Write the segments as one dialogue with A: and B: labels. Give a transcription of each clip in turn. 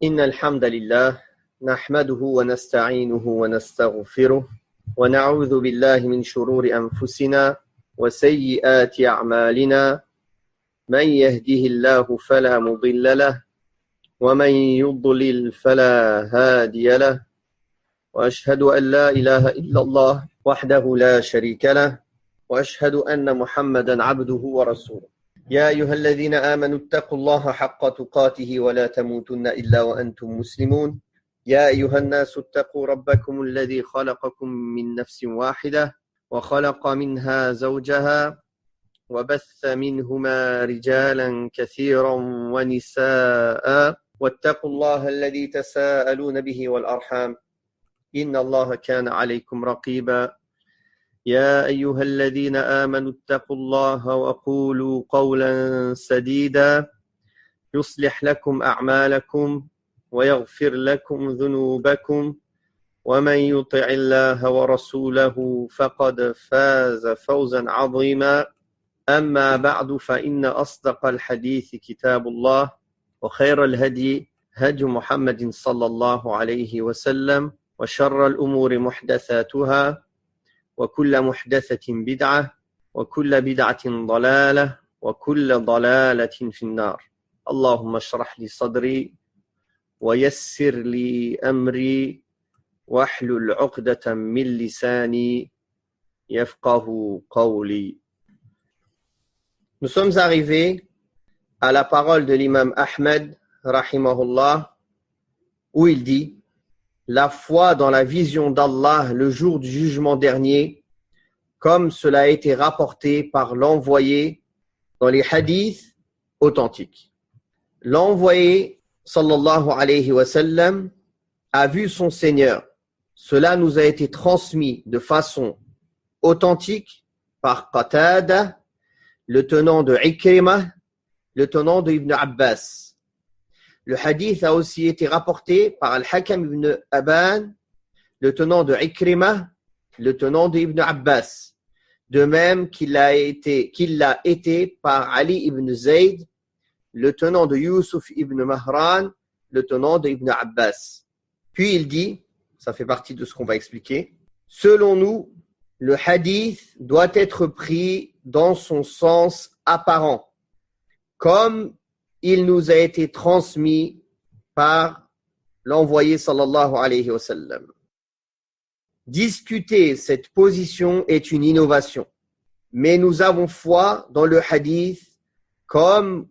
A: إن الحمد لله نحمده ونستعينه ونستغفره ونعوذ بالله من شرور أنفسنا وسيئات أعمالنا من يهده الله فلا مضل له ومن يضلل فلا هادي له وأشهد أن لا إله إلا الله وحده لا شريك له وأشهد أن محمدا عبده ورسوله يا أيها الذين آمنوا اتقوا الله حق تقاته ولا تموتن إلا وأنتم مسلمون يا أيها الناس اتقوا ربكم الذي خلقكم من نفس واحدة وخلق منها زوجها وبث منهما رجالا كثيرا ونساء واتقوا الله الذي تساءلون به والأرحام إن الله كان عليكم رقيبا يا أيها الذين آمنوا اتقوا الله وقولوا قولا سديدا يصلح لكم أعمالكم ويغفر لكم ذنوبكم ومن يطع الله ورسوله فقد فاز فوزا عظيما أما بعد فإن أصدق الحديث كتاب الله وخير الهدي هدي محمد صلى الله عليه وسلم وشر الأمور محدثاتها وكل محدثة بدعة وكل بدعة ضلالة وكل ضلالة في النار اللهم اشرح لي صدري ويسر لي أمري واحلل عقدة من لساني يفقه قولي. Nous sommes arrivés à la parole de l'imam Ahmed, rahimahullah, où il dit: la foi dans la vision d'Allah le jour du jugement dernier, comme cela a été rapporté par l'envoyé dans les hadiths authentiques. L'envoyé, sallallahu alayhi wa sallam, a vu son Seigneur. Cela nous a été transmis de façon authentique par Qatada, le tenant de Ikrimah, le tenant de Ibn Abbas. Le hadith a aussi été rapporté par Al-Hakam ibn Aban, le tenant de Ikrimah, le tenant de Ibn Abbas. De même qu'il l'a été par Ali ibn Zayd, le tenant de Yusuf ibn Mahran, le tenant de Ibn Abbas. Puis il dit, ça fait partie de ce qu'on va expliquer, selon nous, le hadith doit être pris dans son sens apparent, comme il nous a été transmis par l'envoyé sallallahu alayhi wa sallam. Discuter cette position est une innovation, mais nous avons foi dans le hadith comme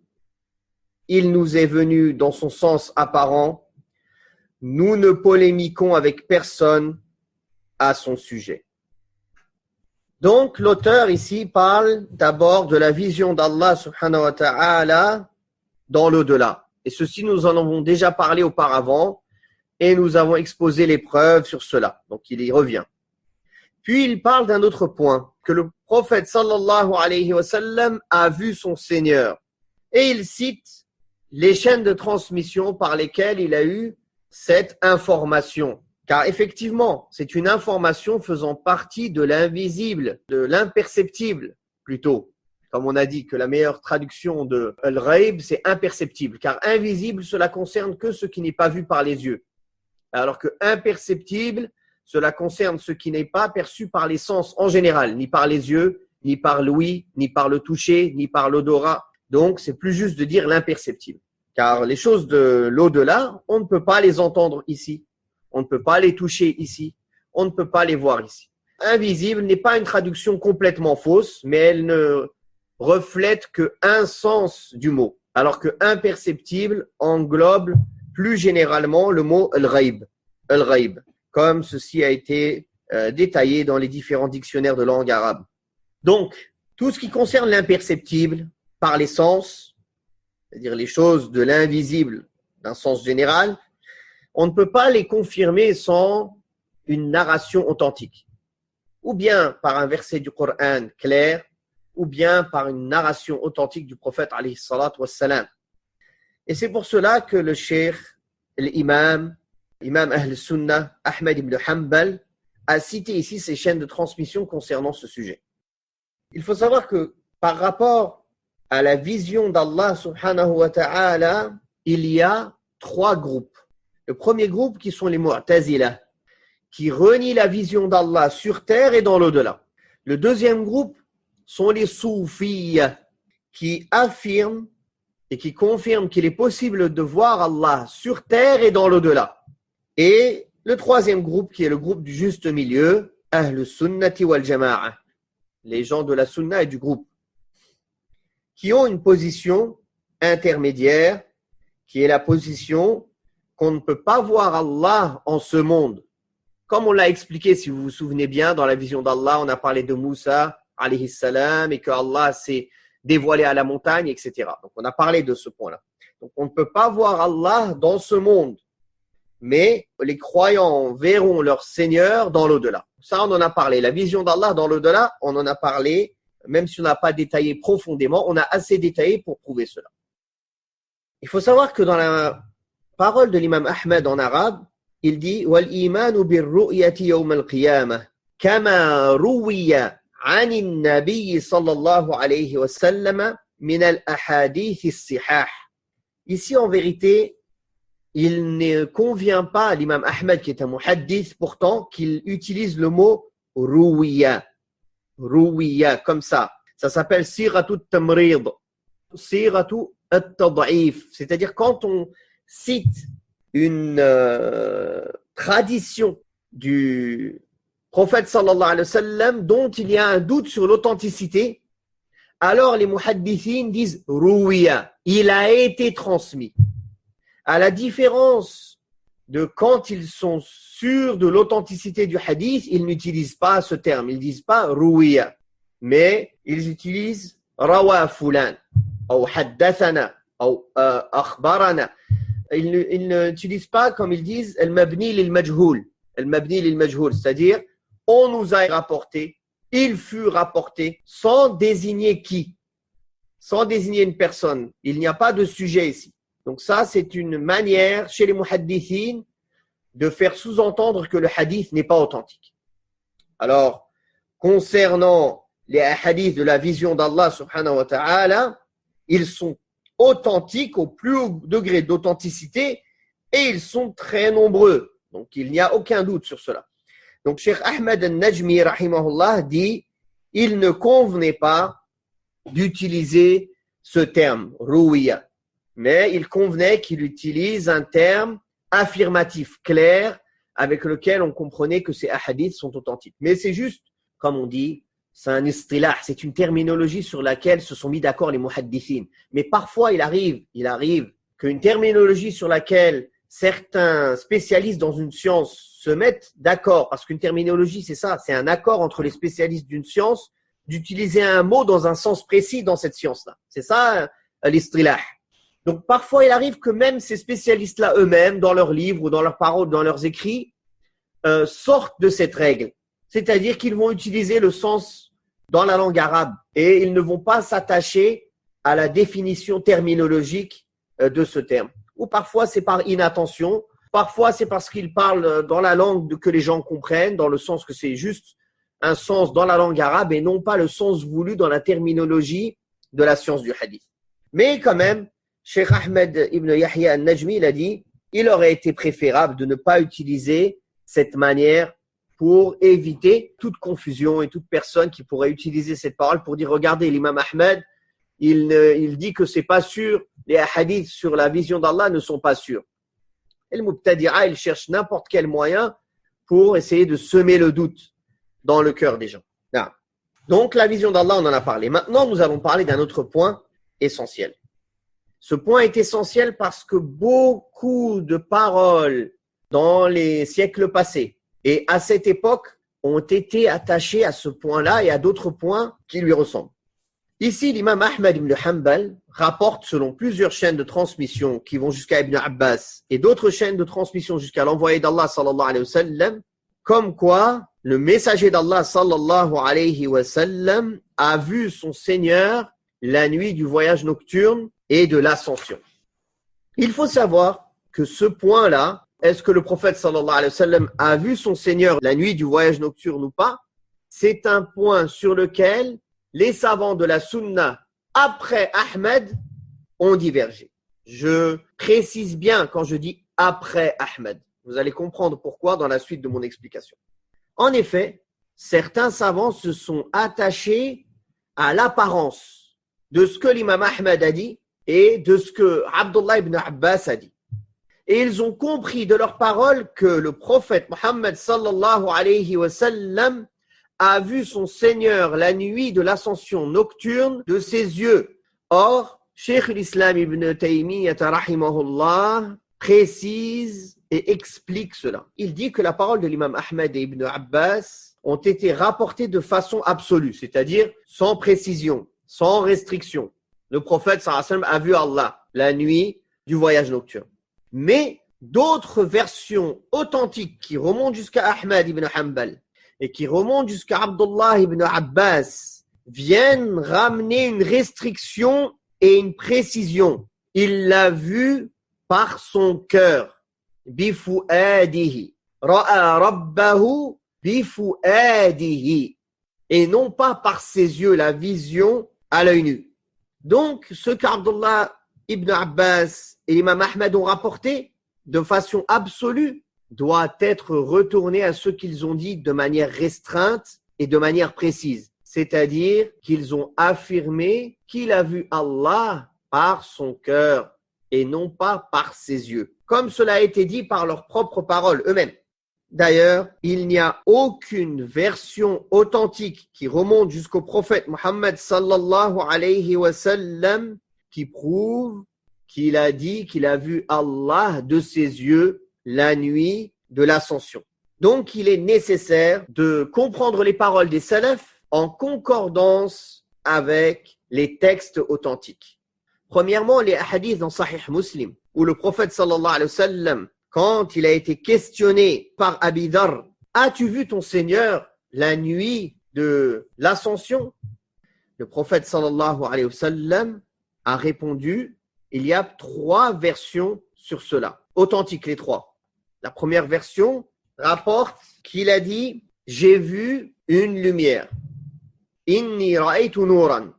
A: il nous est venu dans son sens apparent. Nous ne polémiquons avec personne à son sujet. Donc l'auteur ici parle d'abord de la vision d'Allah subhanahu wa ta'ala dans l'au-delà. Et ceci, nous en avons déjà parlé auparavant et nous avons exposé les preuves sur cela. Donc, il y revient. Puis, il parle d'un autre point, que le prophète sallallahu alayhi wa sallam a vu son Seigneur. Et il cite les chaînes de transmission par lesquelles il a eu cette information. Car effectivement, c'est une information faisant partie de l'invisible, de l'imperceptible plutôt. Comme on a dit que la meilleure traduction de Al-Ghaib, c'est imperceptible. Car invisible, cela concerne que ce qui n'est pas vu par les yeux. Alors que imperceptible, cela concerne ce qui n'est pas perçu par les sens en général, ni par les yeux, ni par l'ouïe, ni par le toucher, ni par l'odorat. Donc, c'est plus juste de dire l'imperceptible. Car les choses de l'au-delà, on ne peut pas les entendre ici. On ne peut pas les toucher ici. On ne peut pas les voir ici. Invisible n'est pas une traduction complètement fausse, mais elle ne reflète qu'un sens du mot, alors que imperceptible englobe plus généralement le mot al-ghaib, comme ceci a été détaillé dans les différents dictionnaires de langue arabe. Donc, tout ce qui concerne l'imperceptible par les sens, c'est-à-dire les choses de l'invisible d'un sens général, on ne peut pas les confirmer sans une narration authentique, ou bien par un verset du Coran clair, ou bien par une narration authentique du prophète alayhi salatu wassalam. Et c'est pour cela que le cheikh, l'imam Ahl-Sunnah, Ahmed ibn Hanbal, a cité ici ces chaînes de transmission concernant ce sujet. Il faut savoir que par rapport à la vision d'Allah subhanahu wa ta'ala, il y a trois groupes. Le premier groupe qui sont les Mu'tazila, qui renient la vision d'Allah sur terre et dans l'au-delà. Le deuxième groupe sont les Soufis, qui affirment et qui confirment qu'il est possible de voir Allah sur terre et dans l'au-delà. Et le troisième groupe, qui est le groupe du juste milieu, Ahl Sunnati wal Jama'a, les gens de la Sunna et du groupe, qui ont une position intermédiaire, qui est la position qu'on ne peut pas voir Allah en ce monde. Comme on l'a expliqué, si vous vous souvenez bien, dans la vision d'Allah, on a parlé de Moussa, alayhi salam, et que Allah s'est dévoilé à la montagne, etc. Donc, on a parlé de ce point-là. Donc, on ne peut pas voir Allah dans ce monde, mais les croyants verront leur Seigneur dans l'au-delà. Ça, on en a parlé. La vision d'Allah dans l'au-delà, on en a parlé, même si on n'a pas détaillé profondément, on a assez détaillé pour prouver cela. Il faut savoir que dans la parole de l'imam Ahmed en arabe, il dit « Wal-imanu bir-ru'yati yawm al-qiyamah, kama ruwiya عن النبي صلى الله عليه وسلم من الأحاديث الصحاح ». Ici, en vérité, il ne convient pas à l'imam Ahmed, qui est un muhaddith, pourtant, qu'il utilise le mot « ruwiya ». Ruwiya, comme ça. Ça s'appelle « siratu tamrid »,« siratu at-tad'if ». C'est-à-dire, quand on cite une tradition du prophète sallallahu alayhi wa sallam dont il y a un doute sur l'authenticité, alors les muhaddithines disent ruwiya, il a été transmis. À la différence de quand ils sont sûrs de l'authenticité du hadith, ils n'utilisent pas ce terme, ils disent pas ruwiya, mais ils utilisent rawa fulan, ou haddathana, ou akhbarana. Ils n'utilisent pas, comme ils disent, al-mabni lil-majhoul, al-mabni lil-majhoul, c'est-à-dire on nous a rapporté, il fut rapporté, sans désigner qui, sans désigner une personne. Il n'y a pas de sujet ici. Donc ça, c'est une manière chez les muhaddithines de faire sous-entendre que le hadith n'est pas authentique. Alors, concernant les hadiths de la vision d'Allah subhanahu wa ta'ala, ils sont authentiques au plus haut degré d'authenticité et ils sont très nombreux. Donc, il n'y a aucun doute sur cela. Donc, Cheikh Ahmed al-Najmi, rahimahullah, dit « Il ne convenait pas d'utiliser ce terme, ruwiya, mais il convenait qu'il utilise un terme affirmatif, clair, avec lequel on comprenait que ces hadiths sont authentiques. Mais c'est juste, comme on dit, c'est un istilah, c'est une terminologie sur laquelle se sont mis d'accord les muhaddithines. Mais parfois, il arrive qu'une terminologie sur laquelle certains spécialistes dans une science se mettent d'accord, parce qu'une terminologie, c'est ça, c'est un accord entre les spécialistes d'une science d'utiliser un mot dans un sens précis dans cette science-là. C'est ça, l'istilah. Donc, parfois, il arrive que même ces spécialistes-là eux-mêmes, dans leurs livres ou dans leurs paroles, dans leurs écrits, sortent de cette règle. C'est-à-dire qu'ils vont utiliser le sens dans la langue arabe et ils ne vont pas s'attacher à la définition terminologique de ce terme. Ou parfois, c'est par inattention. Parfois, c'est parce qu'ils parlent dans la langue que les gens comprennent, dans le sens que c'est juste un sens dans la langue arabe et non pas le sens voulu dans la terminologie de la science du hadith. Mais quand même, Cheikh Ahmed ibn Yahya al-Najmi, il a dit, il aurait été préférable de ne pas utiliser cette manière pour éviter toute confusion et toute personne qui pourrait utiliser cette parole pour dire, regardez, l'imam Ahmed, il dit que c'est pas sûr, les hadiths sur la vision d'Allah ne sont pas sûrs. Et le Mubtadi'a, il cherche n'importe quel moyen pour essayer de semer le doute dans le cœur des gens. Donc, la vision d'Allah, on en a parlé. Maintenant, nous allons parler d'un autre point essentiel. Ce point est essentiel parce que beaucoup de paroles dans les siècles passés et à cette époque ont été attachées à ce point-là et à d'autres points qui lui ressemblent. Ici, l'imam Ahmad ibn Hanbal rapporte selon plusieurs chaînes de transmission qui vont jusqu'à Ibn Abbas et d'autres chaînes de transmission jusqu'à l'envoyé d'Allah sallallahu alayhi wa sallam, comme quoi le messager d'Allah sallallahu alayhi wa sallam a vu son Seigneur la nuit du voyage nocturne et de l'ascension. Il faut savoir que ce point-là, est-ce que le prophète sallallahu alayhi wa sallam a vu son Seigneur la nuit du voyage nocturne ou pas? C'est un point sur lequel les savants de la Sunna, après Ahmed, ont divergé. Je précise bien quand je dis après Ahmed. Vous allez comprendre pourquoi dans la suite de mon explication. En effet, certains savants se sont attachés à l'apparence de ce que l'imam Ahmed a dit et de ce que Abdullah ibn Abbas a dit. Et ils ont compris de leurs paroles que le prophète Mohammed sallallahu alayhi wa sallam a vu son Seigneur la nuit de l'ascension nocturne de ses yeux. Or, Cheikh l'Islam ibn Taymiyyah rahimahullah précise et explique cela. Il dit que la parole de l'imam Ahmed et ibn Abbas ont été rapportées de façon absolue, c'est-à-dire sans précision, sans restriction. Le prophète sallallahu alayhi wa sallam a vu Allah la nuit du voyage nocturne. Mais d'autres versions authentiques qui remontent jusqu'à Ahmed ibn Hanbal et qui remontent jusqu'à Abdullah ibn Abbas viennent ramener une restriction et une précision. Il l'a vu par son cœur. Bifuadihi. Ra'a rabbahu bifuadihi. Et non pas par ses yeux, la vision à l'œil nu. Donc, ce qu'Abdullah ibn Abbas et l'imam Ahmed ont rapporté de façon absolue doit être retourné à ce qu'ils ont dit de manière restreinte et de manière précise. C'est-à-dire qu'ils ont affirmé qu'il a vu Allah par son cœur et non pas par ses yeux, comme cela a été dit par leurs propres paroles eux-mêmes. D'ailleurs, il n'y a aucune version authentique qui remonte jusqu'au prophète Mohammed sallallahu alayhi wa sallam qui prouve qu'il a dit qu'il a vu Allah de ses yeux la nuit de l'ascension. Donc, il est nécessaire de comprendre les paroles des salafs en concordance avec les textes authentiques. Premièrement, les hadiths dans Sahih Muslim, où le prophète sallallahu alayhi wa sallam, quand il a été questionné par Abi Dharr, « As-tu vu ton Seigneur la nuit de l'ascension ?» Le prophète sallallahu alayhi wa sallam a répondu, il y a 3 versions sur cela, authentiques les 3. La première version rapporte qu'il a dit « J'ai vu une lumière ». Inni ra'aytu nuran.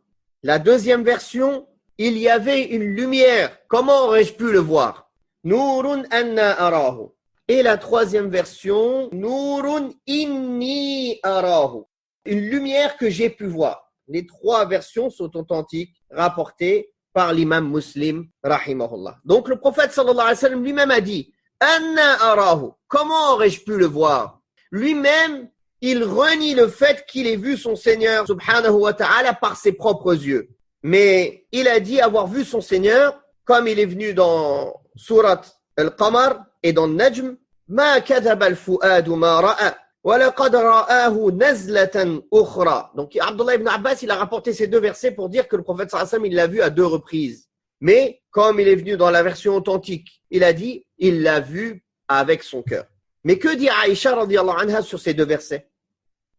A: La deuxième version, il y avait une lumière. Comment aurais-je pu le voir? Nurun anna arahu. Et la troisième version, Nurun inni arahu. Une lumière que j'ai pu voir. Les 3 versions sont authentiques, rapportées par l'imam Muslim, rahimahullah. Donc le prophète sallallahu alayhi wa sallam lui-même a dit, Anna arahu. Comment aurais-je pu le voir? Lui-même, il renie le fait qu'il ait vu son Seigneur, subhanahu wa ta'ala, par ses propres yeux. Mais il a dit avoir vu son Seigneur, comme il est venu dans Surat Al-Qamar et dans Najm, Ma kadhaba al-fu'adu ma ra'a, wa laqad ra'ahu nazlatan ukhra. Donc Abdullah ibn Abbas, il a rapporté ces 2 versets pour dire que le prophète sallallahu alayhi wa sallam, il l'a vu à 2 reprises. Mais comme il est venu dans la version authentique, il a dit, il l'a vu avec son cœur. Mais que dit Aïcha radiyallahu anha sur ces 2 versets?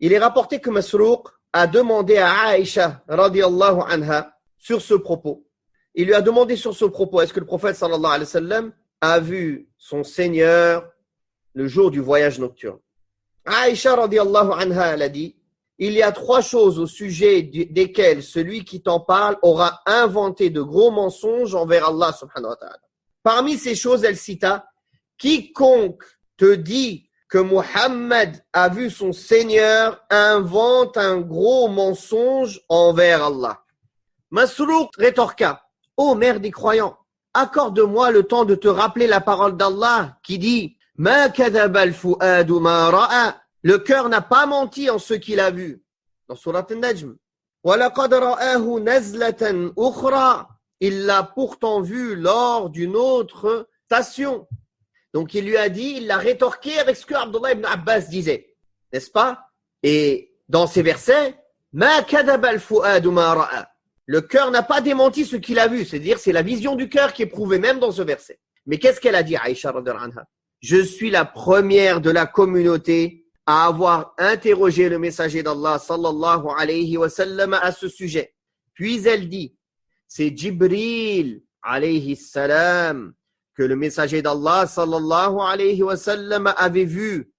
A: Il est rapporté que Masrouq a demandé à Aïcha radiyallahu anha sur ce propos. Il lui a demandé sur ce propos, est-ce que le prophète sallallahu alayhi wa sallam a vu son Seigneur le jour du voyage nocturne? Aïcha radiyallahu anha, elle a dit, il y a 3 choses au sujet desquelles celui qui t'en parle aura inventé de gros mensonges envers Allah subhanahu wa ta'ala. Parmi ces choses, elle cita, quiconque te dit que Muhammad a vu son Seigneur invente un gros mensonge envers Allah. Masrouq rétorqua, ô mère des croyants, accorde-moi le temps de te rappeler la parole d'Allah qui dit Ma kadhaba al-fu'adu ma ra'a. Le cœur n'a pas menti en ce qu'il a vu. Dans Surat Al-Najm. Wa laqad ra'ahu nazlatan ukhra. Il l'a pourtant vu lors d'une autre station. Donc il lui a dit, il l'a rétorqué avec ce que Abdullah ibn Abbas disait, n'est-ce pas? Et dans ces versets, Ma kadhaba al-fu'adu ma ra'a. Le cœur n'a pas démenti ce qu'il a vu, c'est-à-dire c'est la vision du cœur qui est prouvée même dans ce verset. Mais qu'est-ce qu'elle a dit, Aïcha radhiyallahu anha? Je suis la première de la communauté à avoir interrogé le messager d'Allah sallallahu alayhi wa sallam à ce sujet. Puis elle dit, c'est Jibril alayhi salam que le messager d'Allah sallallahu alayhi wa sallam avait vu,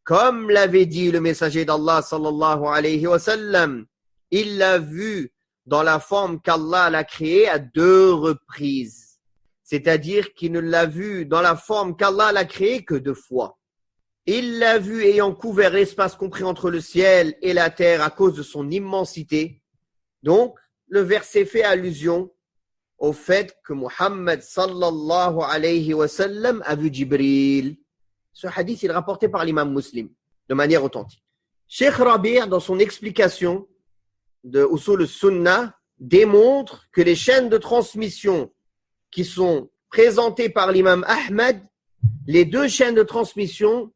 A: comme l'avait dit le messager d'Allah sallallahu alayhi wa sallam. Il l'a vu dans la forme qu'Allah l'a créée à 2 reprises. c'est-à-dire qu'il ne l'a vu dans la forme qu'Allah l'a créé que 2 fois. Il l'a vu ayant couvert l'espace compris entre le ciel et la terre à cause de son immensité. Donc, le verset fait allusion au fait que Muhammad sallallahu alayhi wa sallam a vu Jibril. Ce hadith est rapporté par l'imam Muslim de manière authentique. Cheikh Rabi', dans son explication de Usul al-Sunnah, démontre que les chaînes de transmission qui sont présentées par l'imam Ahmad, les 2 chaînes de transmission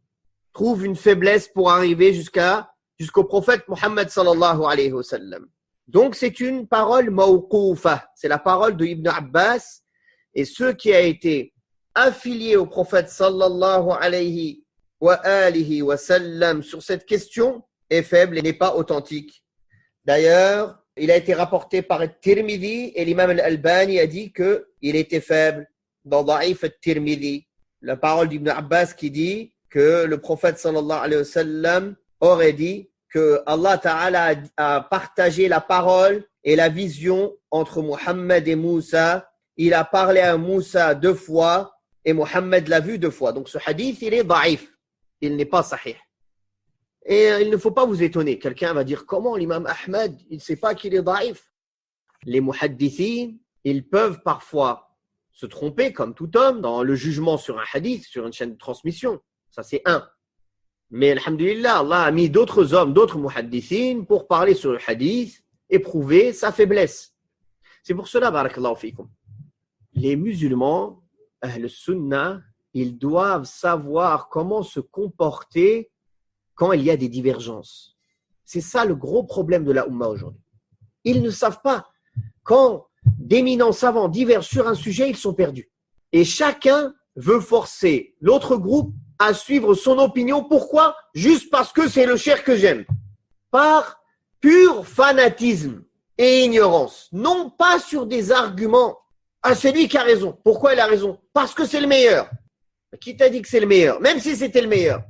A: trouvent une faiblesse pour arriver jusqu'au prophète Muhammad sallallahu alayhi wa sallam. Donc c'est une parole mawqoufa, c'est la parole de Ibn Abbas, et ce qui a été affilié au prophète sallallahu alayhi wa sallam sur cette question est faible et n'est pas authentique. D'ailleurs, il a été rapporté par Tirmidhi et l'imam al-Albani a dit qu'il était faible dans Da'if al-Tirmidhi. La parole d'Ibn Abbas qui dit que le prophète sallallahu alayhi wa sallam aurait dit que Allah Ta'ala a partagé la parole et la vision entre Muhammad et Moussa. Il a parlé à Moussa 2 fois et Muhammad l'a vu 2 fois. Donc ce hadith, il est da'if. Il n'est pas sahih. Et il ne faut pas vous étonner. Quelqu'un va dire, comment l'imam Ahmad, il ne sait pas qu'il est da'if? Les muhaddithin, ils peuvent parfois se tromper, comme tout homme, dans le jugement sur un hadith, sur une chaîne de transmission. Ça, c'est un. Mais, alhamdulillah, Allah a mis d'autres hommes, d'autres muhaddithin pour parler sur le hadith et prouver sa faiblesse. C'est pour cela, barakallahu fikum, les musulmans, ahl sunnah, ils doivent savoir comment se comporter quand il y a des divergences. C'est ça le gros problème de la Ummah aujourd'hui. Ils ne savent pas. Quand d'éminents savants divergent sur un sujet, ils sont perdus. Et chacun veut forcer l'autre groupe à suivre son opinion. Pourquoi? Juste parce que c'est le cher que j'aime. Par pur fanatisme et ignorance. Non pas sur des arguments. Ah, c'est lui qui a raison. Pourquoi il a raison? Parce que c'est le meilleur. Qui t'a dit que c'est le meilleur? Même si c'était le meilleur.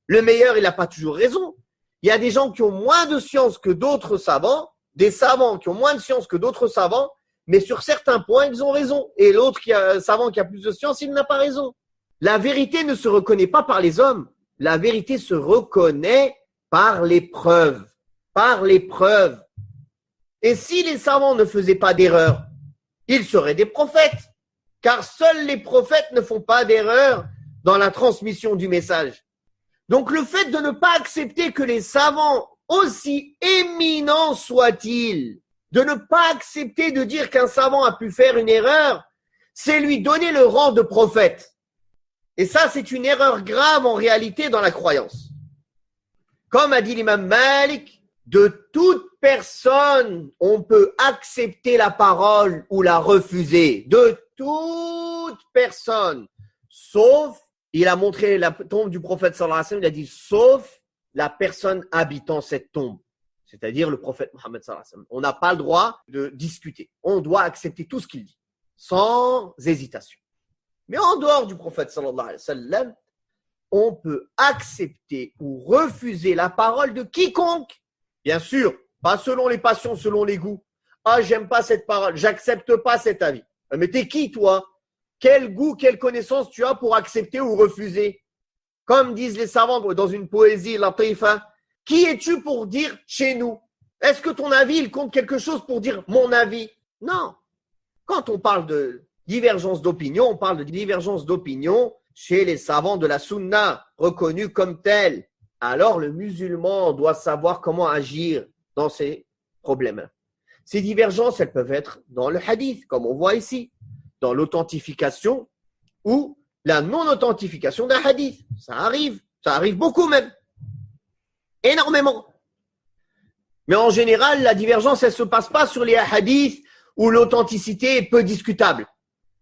A: Le meilleur, il n'a pas toujours raison. Il y a des gens qui ont moins de science que d'autres savants, des savants qui ont moins de science que d'autres savants, mais sur certains points, ils ont raison. Et l'autre savant qui a plus de science, il n'a pas raison. La vérité ne se reconnaît pas par les hommes. La vérité se reconnaît par les preuves. Par les preuves. Et si les savants ne faisaient pas d'erreur, ils seraient des prophètes. Car seuls les prophètes ne font pas d'erreur dans la transmission du message. Donc le fait de ne pas accepter que les savants, aussi éminents soient-ils, de ne pas accepter de dire qu'un savant a pu faire une erreur, c'est lui donner le rang de prophète. Et ça, c'est une erreur grave en réalité dans la croyance. Comme a dit l'imam Malik, de toute personne, on peut accepter la parole ou la refuser. De toute personne, sauf, il a montré la tombe du prophète sallallahu alayhi wa sallam, il a dit, sauf la personne habitant cette tombe, c'est-à-dire le prophète Mohammed sallallahu alayhi wa sallam. On n'a pas le droit de discuter. On doit accepter tout ce qu'il dit, sans hésitation. Mais en dehors du prophète sallallahu alayhi wa sallam, on peut accepter ou refuser la parole de quiconque. Bien sûr, pas selon les passions, selon les goûts. Ah, j'aime pas cette parole, j'accepte pas cet avis. Mais t'es qui, toi? Quel goût, quelle connaissance tu as pour accepter ou refuser? Comme disent les savants dans une poésie, la taifa, qui es-tu pour dire chez nous? Est-ce que ton avis, il compte quelque chose pour dire mon avis? Non. Quand on parle de divergence d'opinion, on parle de divergence d'opinion chez les savants de la sunna, reconnus comme tels. Alors le musulman doit savoir comment agir dans ces problèmes. Ces divergences, elles peuvent être dans le hadith, comme on voit ici, dans l'authentification ou la non-authentification d'un hadith. Ça arrive beaucoup même, énormément. Mais en général, la divergence, elle ne se passe pas sur les hadiths où l'authenticité est peu discutable,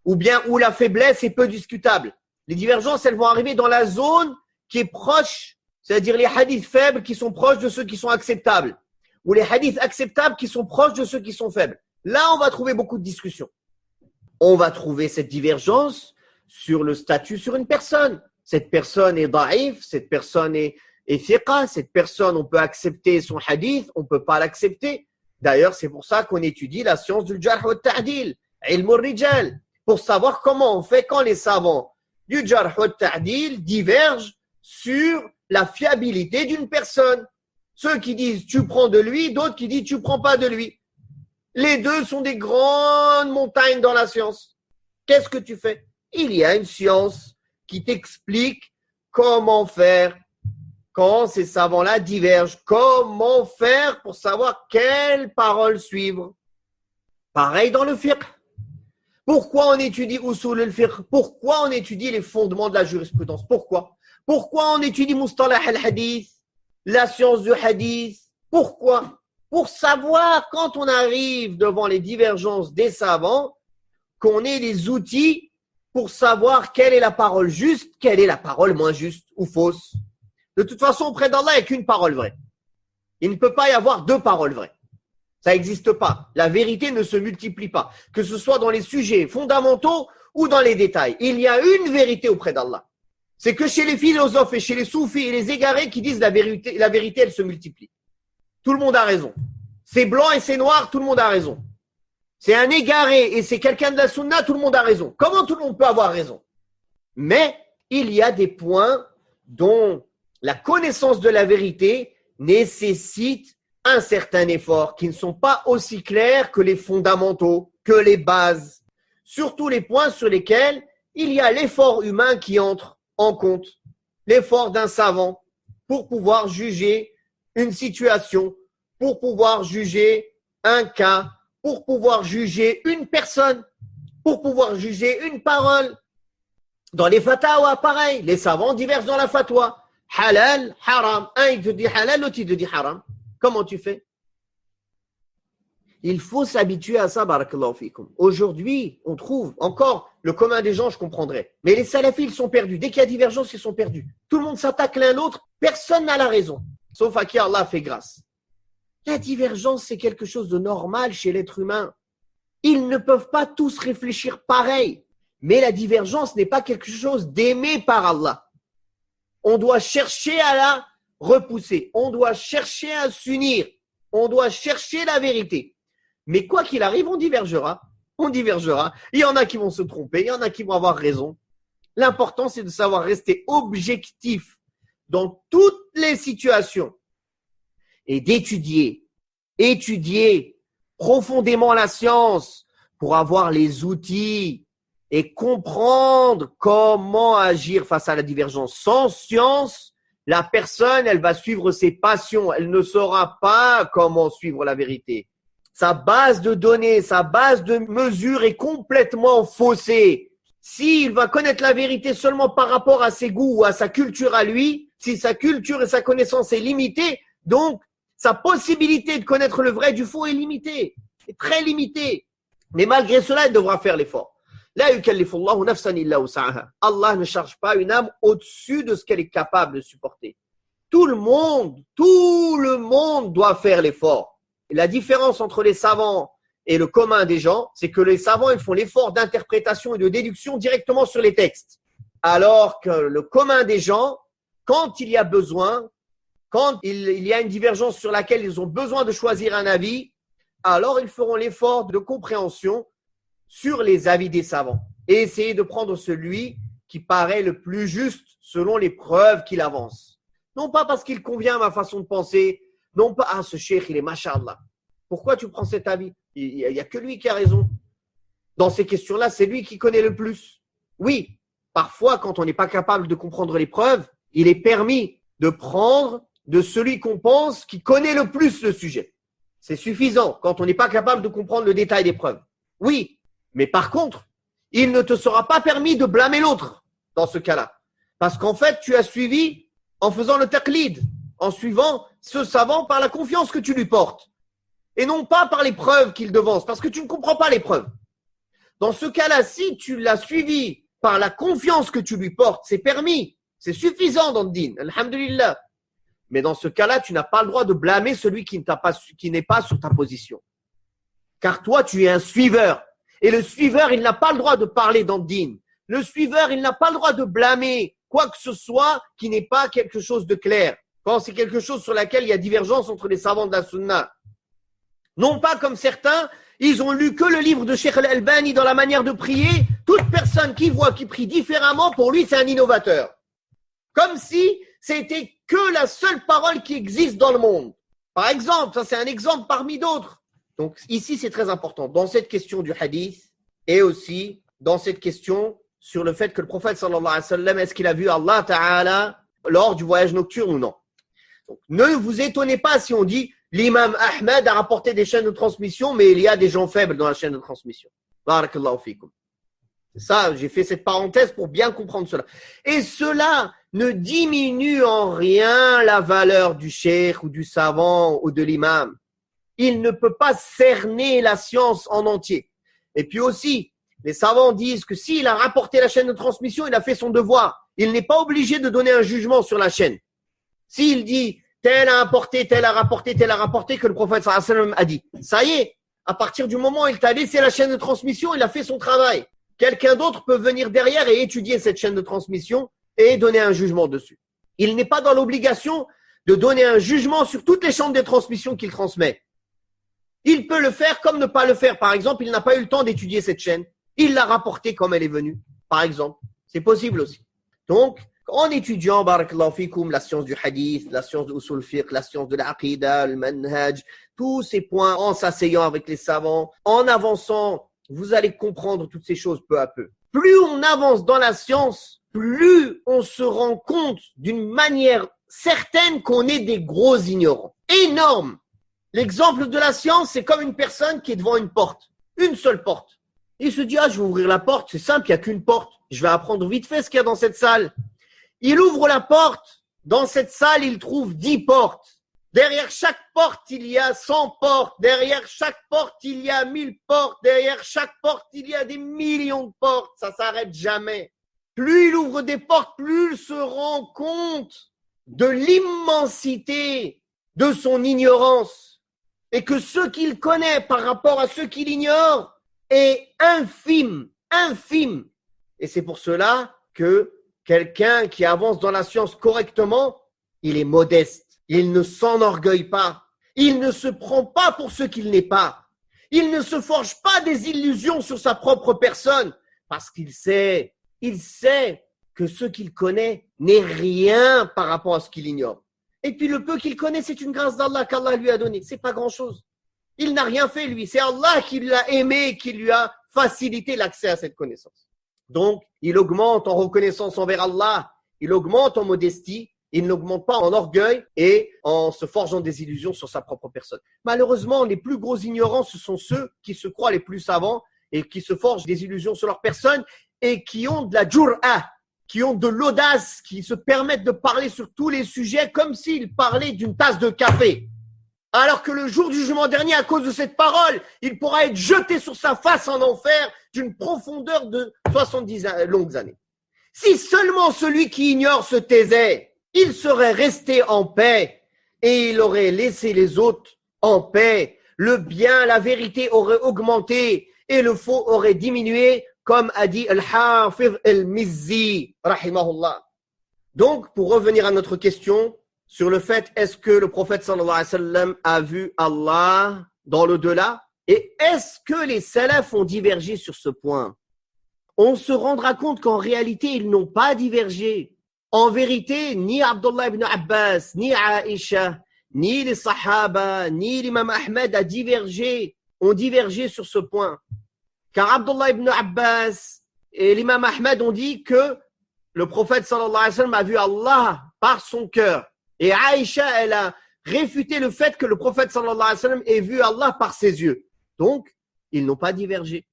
A: ou bien où la faiblesse est peu discutable. Les divergences, elles vont arriver dans la zone qui est proche, c'est-à-dire les hadiths faibles qui sont proches de ceux qui sont acceptables, ou les hadiths acceptables qui sont proches de ceux qui sont faibles. Là, on va trouver beaucoup de discussions. On va trouver cette divergence sur le statut sur une personne. Cette personne est da'if, cette personne est thiqa, cette personne, on peut accepter son hadith, on ne peut pas l'accepter. D'ailleurs, c'est pour ça qu'on étudie la science du jarh wa ta'dil, ilm al-rijal. pour savoir comment on fait quand les savants du Jarh wa Ta'dil divergent sur la fiabilité d'une personne. Ceux qui disent tu prends de lui, d'autres qui disent tu prends pas de lui. Les deux sont des grandes montagnes dans la science. Qu'est-ce que tu fais? Il y a une science qui t'explique comment faire quand ces savants-là divergent. Comment faire pour savoir quelle parole suivre? Pareil dans le fiqh. Pourquoi on étudie usul al-fiqh? Pourquoi on étudie les fondements de la jurisprudence? Pourquoi on étudie mustalah al-hadith, la science du hadith? Pourquoi? Pour savoir, quand on arrive devant les divergences des savants, qu'on ait les outils pour savoir quelle est la parole juste, quelle est la parole moins juste ou fausse. De toute façon, auprès d'Allah, il n'y a qu'une parole vraie. Il ne peut pas y avoir deux paroles vraies. Ça n'existe pas. La vérité ne se multiplie pas, que ce soit dans les sujets fondamentaux ou dans les détails. Il y a une vérité auprès d'Allah. C'est que chez les philosophes et chez les soufis et les égarés qui disent la vérité, elle se multiplie. Tout le monde a raison. C'est blanc et c'est noir, tout le monde a raison. C'est un égaré et c'est quelqu'un de la sunna, tout le monde a raison. Comment tout le monde peut avoir raison? Mais il y a des points dont la connaissance de la vérité nécessite un certain effort, qui ne sont pas aussi clairs que les fondamentaux, que les bases. Surtout les points sur lesquels il y a l'effort humain qui entre en compte. L'effort d'un savant pour pouvoir juger une situation, pour pouvoir juger un cas, pour pouvoir juger une personne, pour pouvoir juger une parole. Dans les fatawa, pareil, les savants divergent dans la fatwa. Halal, haram. Un, il te dit halal, l'autre, il te dit haram. Comment tu fais? Il faut s'habituer à ça, barakallahu fikum. Aujourd'hui, on trouve encore le commun des gens, je comprendrais. Mais les salafis, ils sont perdus. Dès qu'il y a divergence, ils sont perdus. Tout le monde s'attaque l'un l'autre. Personne n'a la raison. Sauf à qui Allah fait grâce. La divergence, c'est quelque chose de normal chez l'être humain. Ils ne peuvent pas tous réfléchir pareil. Mais la divergence n'est pas quelque chose d'aimé par Allah. On doit chercher à la repousser. On doit chercher à s'unir. On doit chercher la vérité. Mais quoi qu'il arrive, on divergera. On divergera. Il y en a qui vont se tromper. Il y en a qui vont avoir raison. L'important, c'est de savoir rester objectif dans toutes les situations et d'étudier profondément la science pour avoir les outils et comprendre comment agir face à la divergence. Sans science, la personne, elle va suivre ses passions. Elle ne saura pas comment suivre la vérité. Sa base de données, sa base de mesures est complètement faussée. S'il va connaître la vérité seulement par rapport à ses goûts ou à sa culture à lui, si sa culture et sa connaissance est limitée, donc sa possibilité de connaître le vrai du faux est limitée, est très limitée. Mais malgré cela, il devra faire l'effort. La yukallifullahu nafsan illa wus'aha. Allah ne charge pas une âme au-dessus de ce qu'elle est capable de supporter. Tout le monde doit faire l'effort. Et la différence entre les savants et le commun des gens, c'est que les savants, ils font l'effort d'interprétation et de déduction directement sur les textes. Alors que le commun des gens, quand il y a besoin, quand il y a une divergence sur laquelle ils ont besoin de choisir un avis, alors ils feront l'effort de compréhension sur les avis des savants et essayer de prendre celui qui paraît le plus juste selon les preuves qu'il avance. Non pas parce qu'il convient à ma façon de penser, non pas « Ah, ce cheikh, il est mashallah. Pourquoi tu prends cet avis? Il n'y a que lui qui a raison. Dans ces questions-là, c'est lui qui connaît le plus. » Oui, parfois, quand on n'est pas capable de comprendre les preuves, il est permis de prendre de celui qu'on pense qui connaît le plus le sujet. C'est suffisant quand on n'est pas capable de comprendre le détail des preuves. Oui, mais par contre, il ne te sera pas permis de blâmer l'autre dans ce cas-là. Parce qu'en fait, tu as suivi en faisant le taqlid, en suivant ce savant par la confiance que tu lui portes. Et non pas par les preuves qu'il devance, parce que tu ne comprends pas les preuves. Dans ce cas-là, si tu l'as suivi par la confiance que tu lui portes, c'est permis, c'est suffisant dans le din, alhamdulillah. Mais dans ce cas-là, tu n'as pas le droit de blâmer celui qui n'est pas sur ta position. Car toi, tu es un suiveur. Et le suiveur, il n'a pas le droit de parler dans le din. Le suiveur, il n'a pas le droit de blâmer quoi que ce soit qui n'est pas quelque chose de clair. Quand c'est quelque chose sur laquelle il y a divergence entre les savants de la sunna. Non pas comme certains, ils ont lu que le livre de Cheikh Al-Albani dans la manière de prier, Toute personne qui voit, qui prie différemment, pour lui, c'est un innovateur. Comme si c'était que la seule parole qui existe dans le monde. Par exemple, ça c'est un exemple parmi d'autres. Donc ici, c'est très important. Dans cette question du hadith et aussi dans cette question sur le fait que le prophète sallallahu alayhi wa sallam, est-ce qu'il a vu Allah Ta'ala lors du voyage nocturne ou non? Donc, ne vous étonnez pas si on dit l'imam Ahmed a rapporté des chaînes de transmission, mais il y a des gens faibles dans la chaîne de transmission. Barakallahu fikum. C'est ça, j'ai fait cette parenthèse pour bien comprendre cela. Et cela ne diminue en rien la valeur du cheikh ou du savant ou de l'imam. Il ne peut pas cerner la science en entier. Et puis aussi, les savants disent que s'il a rapporté la chaîne de transmission, il a fait son devoir. Il n'est pas obligé de donner un jugement sur la chaîne. S'il dit tel a apporté, tel a rapporté, tel a rapporté, que le prophète sallallahu alayhi wa sallam a dit, ça y est, à partir du moment où il t'a laissé la chaîne de transmission, il a fait son travail. Quelqu'un d'autre peut venir derrière et étudier cette chaîne de transmission et donner un jugement dessus. Il n'est pas dans l'obligation de donner un jugement sur toutes les chaînes de transmission qu'il transmet. Il peut le faire comme ne pas le faire. Par exemple, il n'a pas eu le temps d'étudier cette chaîne. Il l'a rapportée comme elle est venue, par exemple. C'est possible aussi. Donc, en étudiant, barakallahu fikoum, la science du hadith, la science de usul fiqh, la science de l'aqida, le manhaj, tous ces points, en s'asseyant avec les savants, en avançant, vous allez comprendre toutes ces choses peu à peu. Plus on avance dans la science, plus on se rend compte d'une manière certaine qu'on est des gros ignorants. Énorme. L'exemple de la science, c'est comme une personne qui est devant une porte. Une seule porte. Il se dit, je vais ouvrir la porte. C'est simple, il n'y a qu'une porte. Je vais apprendre vite fait ce qu'il y a dans cette salle. Il ouvre la porte. Dans cette salle, il trouve 10 portes. Derrière chaque porte, il y a 100 portes. Derrière chaque porte, il y a 1000 portes. Derrière chaque porte, il y a des millions de portes. Ça s'arrête jamais. Plus il ouvre des portes, plus il se rend compte de l'immensité de son ignorance. Et que ce qu'il connaît par rapport à ce qu'il ignore est infime, infime. Et c'est pour cela que quelqu'un qui avance dans la science correctement, il est modeste. Il ne s'enorgueille pas. Il ne se prend pas pour ce qu'il n'est pas. Il ne se forge pas des illusions sur sa propre personne parce qu'il sait que ce qu'il connaît n'est rien par rapport à ce qu'il ignore. Et puis le peu qu'il connaît, c'est une grâce d'Allah qu'Allah lui a donnée. C'est pas grand-chose. Il n'a rien fait, lui. C'est Allah qui l'a aimé, qui lui a facilité l'accès à cette connaissance. Donc, il augmente en reconnaissance envers Allah. Il augmente en modestie. Il n'augmente pas en orgueil et en se forgeant des illusions sur sa propre personne. Malheureusement, les plus gros ignorants, ce sont ceux qui se croient les plus savants et qui se forgent des illusions sur leur personne et qui ont de la jur'a, qui ont de l'audace, qui se permettent de parler sur tous les sujets comme s'ils parlaient d'une tasse de café. Alors que le jour du jugement dernier, à cause de cette parole, il pourra être jeté sur sa face en enfer d'une profondeur de 70 longues années. Si seulement celui qui ignore se taisait, il serait resté en paix et il aurait laissé les autres en paix. Le bien, la vérité aurait augmenté et le faux aurait diminué, comme a dit Al-Hafiz Al-Mizzi, rahimahullah. Donc, pour revenir à notre question sur le fait, est-ce que le prophète sallallahu alayhi wa sallam a vu Allah dans l'au-delà? Et est-ce que les salafs ont divergé sur ce point? On se rendra compte qu'en réalité, ils n'ont pas divergé. En vérité, ni Abdullah ibn Abbas, ni Aïcha, ni les Sahaba, ni l'imam Ahmed ont divergé sur ce point. Car Abdullah ibn Abbas et l'imam Ahmed ont dit que le prophète sallallahu alayhi wa sallam a vu Allah par son cœur. Et Aïcha, elle a réfuté le fait que le prophète sallallahu alayhi wa sallam ait vu Allah par ses yeux. Donc, ils n'ont pas divergé.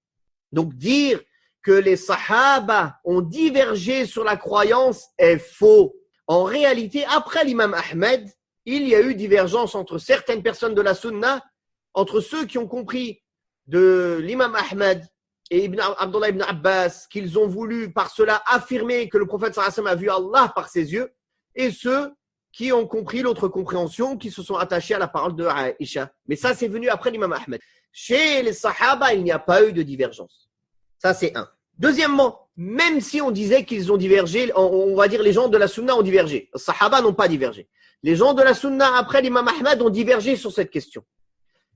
A: Donc, dire que les Sahaba ont divergé sur la croyance est faux. En réalité, après l'imam Ahmed, il y a eu divergence entre certaines personnes de la Sunna, entre ceux qui ont compris de l'imam Ahmed et Abdullah ibn Abbas, qu'ils ont voulu par cela affirmer que le prophète sallallahu alayhi wa sallam a vu Allah par ses yeux, et ceux qui ont compris l'autre compréhension, qui se sont attachés à la parole de Aïcha. Mais ça, c'est venu après l'imam Ahmed. Chez les Sahaba, il n'y a pas eu de divergence. Ça, c'est un. Deuxièmement, même si on disait qu'ils ont divergé, on va dire les gens de la Sunna ont divergé. Les Sahaba n'ont pas divergé. Les gens de la Sunna, après l'imam Ahmed, ont divergé sur cette question.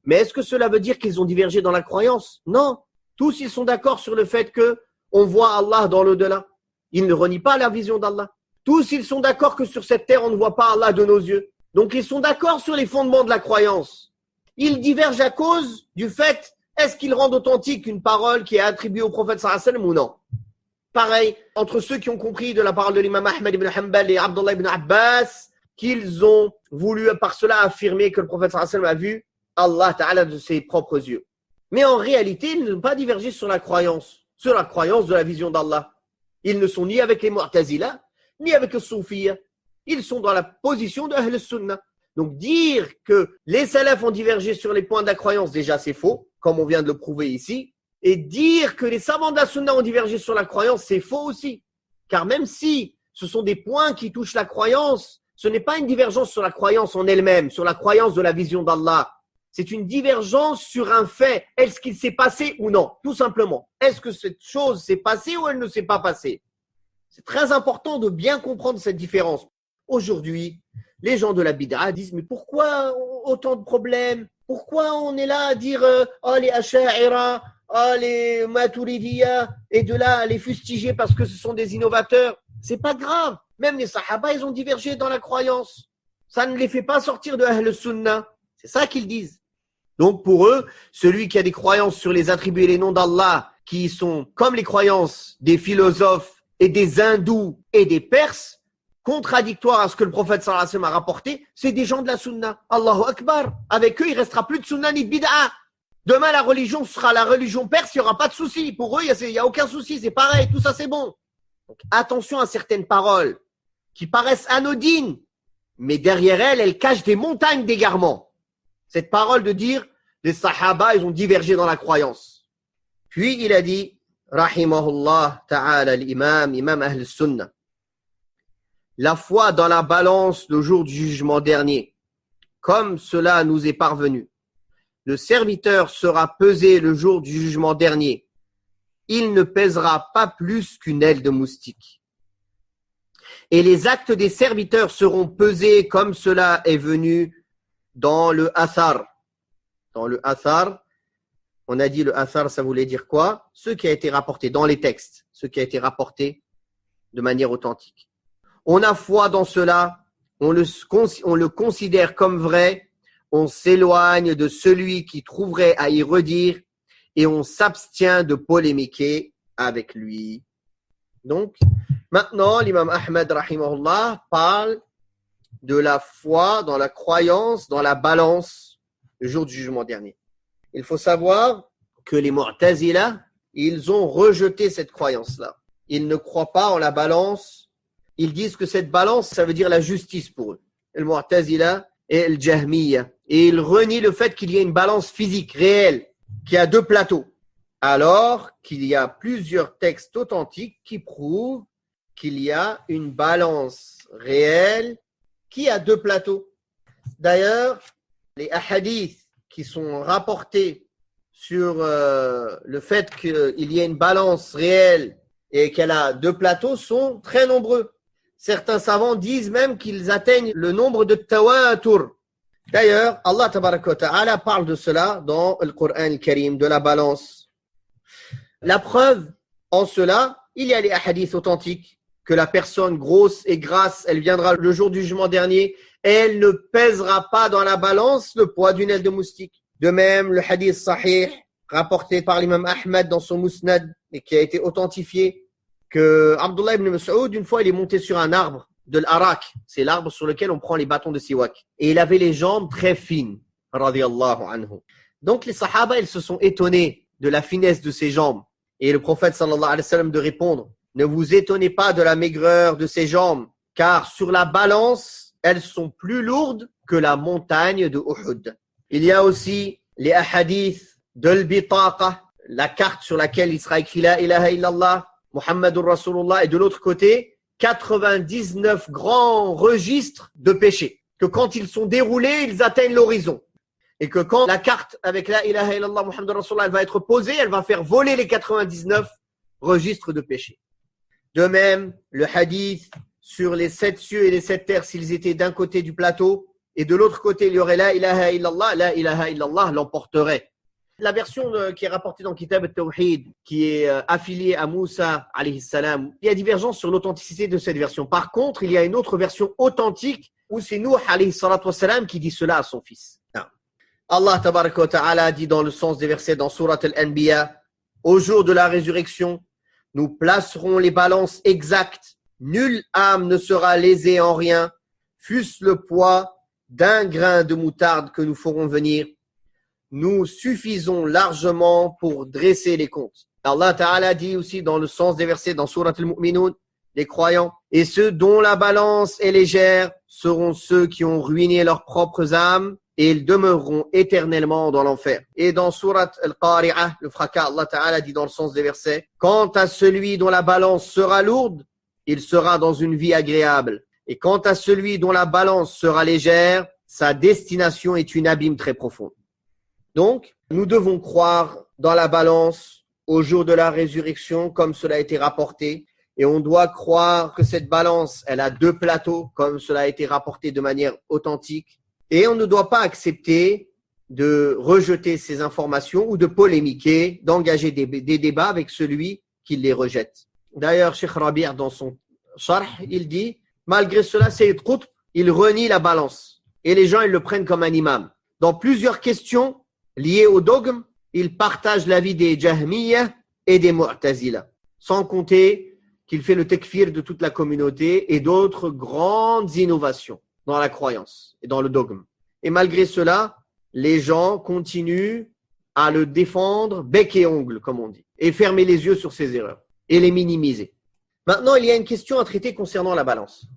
A: Mais est-ce que cela veut dire qu'ils ont divergé dans la croyance? Non. Tous, ils sont d'accord sur le fait que on voit Allah dans l'au-delà. Ils ne renient pas la vision d'Allah. Tous, ils sont d'accord que sur cette terre, on ne voit pas Allah de nos yeux. Donc, ils sont d'accord sur les fondements de la croyance. Ils divergent à cause du fait, est-ce qu'ils rendent authentique une parole qui est attribuée au prophète sallallahu alayhi wa sallam ou non? Pareil, entre ceux qui ont compris de la parole de l'imam Ahmed ibn Hanbal et Abdullah ibn Abbas, qu'ils ont voulu par cela affirmer que le prophète sallallahu alayhi wa sallam a vu Allah Ta'ala de ses propres yeux. Mais en réalité, ils n'ont pas divergé sur la croyance de la vision d'Allah. Ils ne sont ni avec les Mu'tazila, ni avec le Soufiyya. Ils sont dans la position de Ahl Sunnah. Donc dire que les salafs ont divergé sur les points de la croyance, déjà c'est faux, comme on vient de le prouver ici. Et dire que les savants de la Sunna ont divergé sur la croyance, c'est faux aussi. Car même si ce sont des points qui touchent la croyance, ce n'est pas une divergence sur la croyance en elle-même, sur la croyance de la vision d'Allah. C'est une divergence sur un fait. Est-ce qu'il s'est passé ou non? Tout simplement. Est-ce que cette chose s'est passée ou elle ne s'est pas passée? C'est très important de bien comprendre cette différence. Aujourd'hui, les gens de la bid'a disent, mais pourquoi autant de problèmes? Pourquoi on est là à dire les Asha'ira, les Maturidiyya, et de là à les fustiger parce que ce sont des innovateurs? C'est pas grave. Même les Sahaba, ils ont divergé dans la croyance. Ça ne les fait pas sortir de Ahl Sunnah. C'est ça qu'ils disent. Donc pour eux, celui qui a des croyances sur les attributs et les noms d'Allah, qui sont comme les croyances des philosophes et des hindous et des perses, contradictoires à ce que le prophète sallallahu alayhi wa sallam a rapporté, c'est des gens de la sunna. Allahu Akbar. Avec eux, il ne restera plus de sunna ni de bid'a. Demain, la religion sera la religion perse, il n'y aura pas de souci. Pour eux, il n'y a aucun souci, c'est pareil, tout ça c'est bon. Donc, attention à certaines paroles qui paraissent anodines, mais derrière elles cachent des montagnes d'égarements. Cette parole de dire, les sahaba, ils ont divergé dans la croyance. Puis il a dit, rahimahullah ta'ala, imam Ahl Sunnah, la foi dans la balance le jour du jugement dernier, comme cela nous est parvenu. Le serviteur sera pesé le jour du jugement dernier. Il ne pèsera pas plus qu'une aile de moustique. Et les actes des serviteurs seront pesés comme cela est venu dans le athar. Dans le athar, on a dit le athar, ça voulait dire quoi? Ce qui a été rapporté dans les textes, ce qui a été rapporté de manière authentique. On a foi dans cela, on le considère comme vrai, on s'éloigne de celui qui trouverait à y redire et on s'abstient de polémiquer avec lui. Donc, maintenant, l'imam Ahmed, rahimahullah, parle de la foi, dans la croyance, dans la balance, le jour du jugement dernier. Il faut savoir que les Mu'tazila, ils ont rejeté cette croyance-là. Ils ne croient pas en la balance. Ils disent que cette balance, ça veut dire la justice pour eux. Le Mu'tazila et le Jahmiyya. Et ils renient le fait qu'il y ait une balance physique, réelle, qui a deux plateaux. Alors qu'il y a plusieurs textes authentiques qui prouvent qu'il y a une balance réelle qui a deux plateaux. D'ailleurs, les hadiths qui sont rapportés sur le fait qu'il y ait une balance réelle et qu'elle a deux plateaux sont très nombreux. Certains savants disent même qu'ils atteignent le nombre de tawatur. D'ailleurs, Allah tabaraka wa ta'ala parle de cela dans le Coran al-Karim, de la balance. La preuve en cela, il y a les hadiths authentiques que la personne grosse et grasse, elle viendra le jour du jugement dernier et elle ne pèsera pas dans la balance le poids d'une aile de moustique. De même, le hadith sahih rapporté par l'imam Ahmed dans son Musnad et qui a été authentifié, que Abdullah ibn Mas'ud, une fois, il est monté sur un arbre de l'arak, c'est l'arbre sur lequel on prend les bâtons de siwak. Et il avait les jambes très fines, radiyallahu anhu. Donc les sahaba, ils se sont étonnés de la finesse de ses jambes. Et le prophète sallallahu alayhi wa sallam de répondre, ne vous étonnez pas de la maigreur de ses jambes, car sur la balance, elles sont plus lourdes que la montagne de Uhud. Il y a aussi les ahadiths de l'bitaqa, la carte sur laquelle il sera écrit la ilaha illallah, Muhammadur Rasulullah, et de l'autre côté, 99 grands registres de péchés, que quand ils sont déroulés, ils atteignent l'horizon. Et que quand la carte avec la ilaha illallah Muhammadur Rasulullah, elle va être posée, elle va faire voler les 99 registres de péchés. De même, le hadith sur les 7 cieux et les 7 terres, s'ils étaient d'un côté du plateau, et de l'autre côté, il y aurait la ilaha illallah l'emporterait. La version qui est rapportée dans Kitab al-Tawhid, qui est affiliée à Moussa, alayhi salam, il y a divergence sur l'authenticité de cette version. Par contre, il y a une autre version authentique où c'est Nuh, alayhi salatu wassalam, qui dit cela à son fils. Allah tabaraka wa ta'ala dit dans le sens des versets dans Surat al-Anbiya, au jour de la résurrection, nous placerons les balances exactes. Nulle âme ne sera lésée en rien, fût-ce le poids d'un grain de moutarde que nous ferons venir. Nous suffisons largement pour dresser les comptes. Allah Ta'ala dit aussi dans le sens des versets dans Surat al-Mu'minun, les croyants, et ceux dont la balance est légère seront ceux qui ont ruiné leurs propres âmes et ils demeureront éternellement dans l'enfer. Et dans Surat al-Qari'ah, le fracas, Allah Ta'ala dit dans le sens des versets, quant à celui dont la balance sera lourde, il sera dans une vie agréable. Et quant à celui dont la balance sera légère, sa destination est une abîme très profonde. Donc, nous devons croire dans la balance au jour de la résurrection, comme cela a été rapporté. Et on doit croire que cette balance, elle a deux plateaux, comme cela a été rapporté de manière authentique. Et on ne doit pas accepter de rejeter ces informations ou de polémiquer, d'engager des débats avec celui qui les rejette. D'ailleurs, Cheikh Rabi' dans son Sharh, il dit, malgré cela, Sayyid Qutb, il renie la balance. Et les gens, ils le prennent comme un imam. Dans plusieurs questions liées au dogme, il partage l'avis des Jahmiyyah et des Mu'tazila. Sans compter qu'il fait le takfir de toute la communauté et d'autres grandes innovations dans la croyance et dans le dogme. Et malgré cela, les gens continuent à le défendre bec et ongle, comme on dit, et fermer les yeux sur ses erreurs et les minimiser. Maintenant, il y a une question à traiter concernant la balance.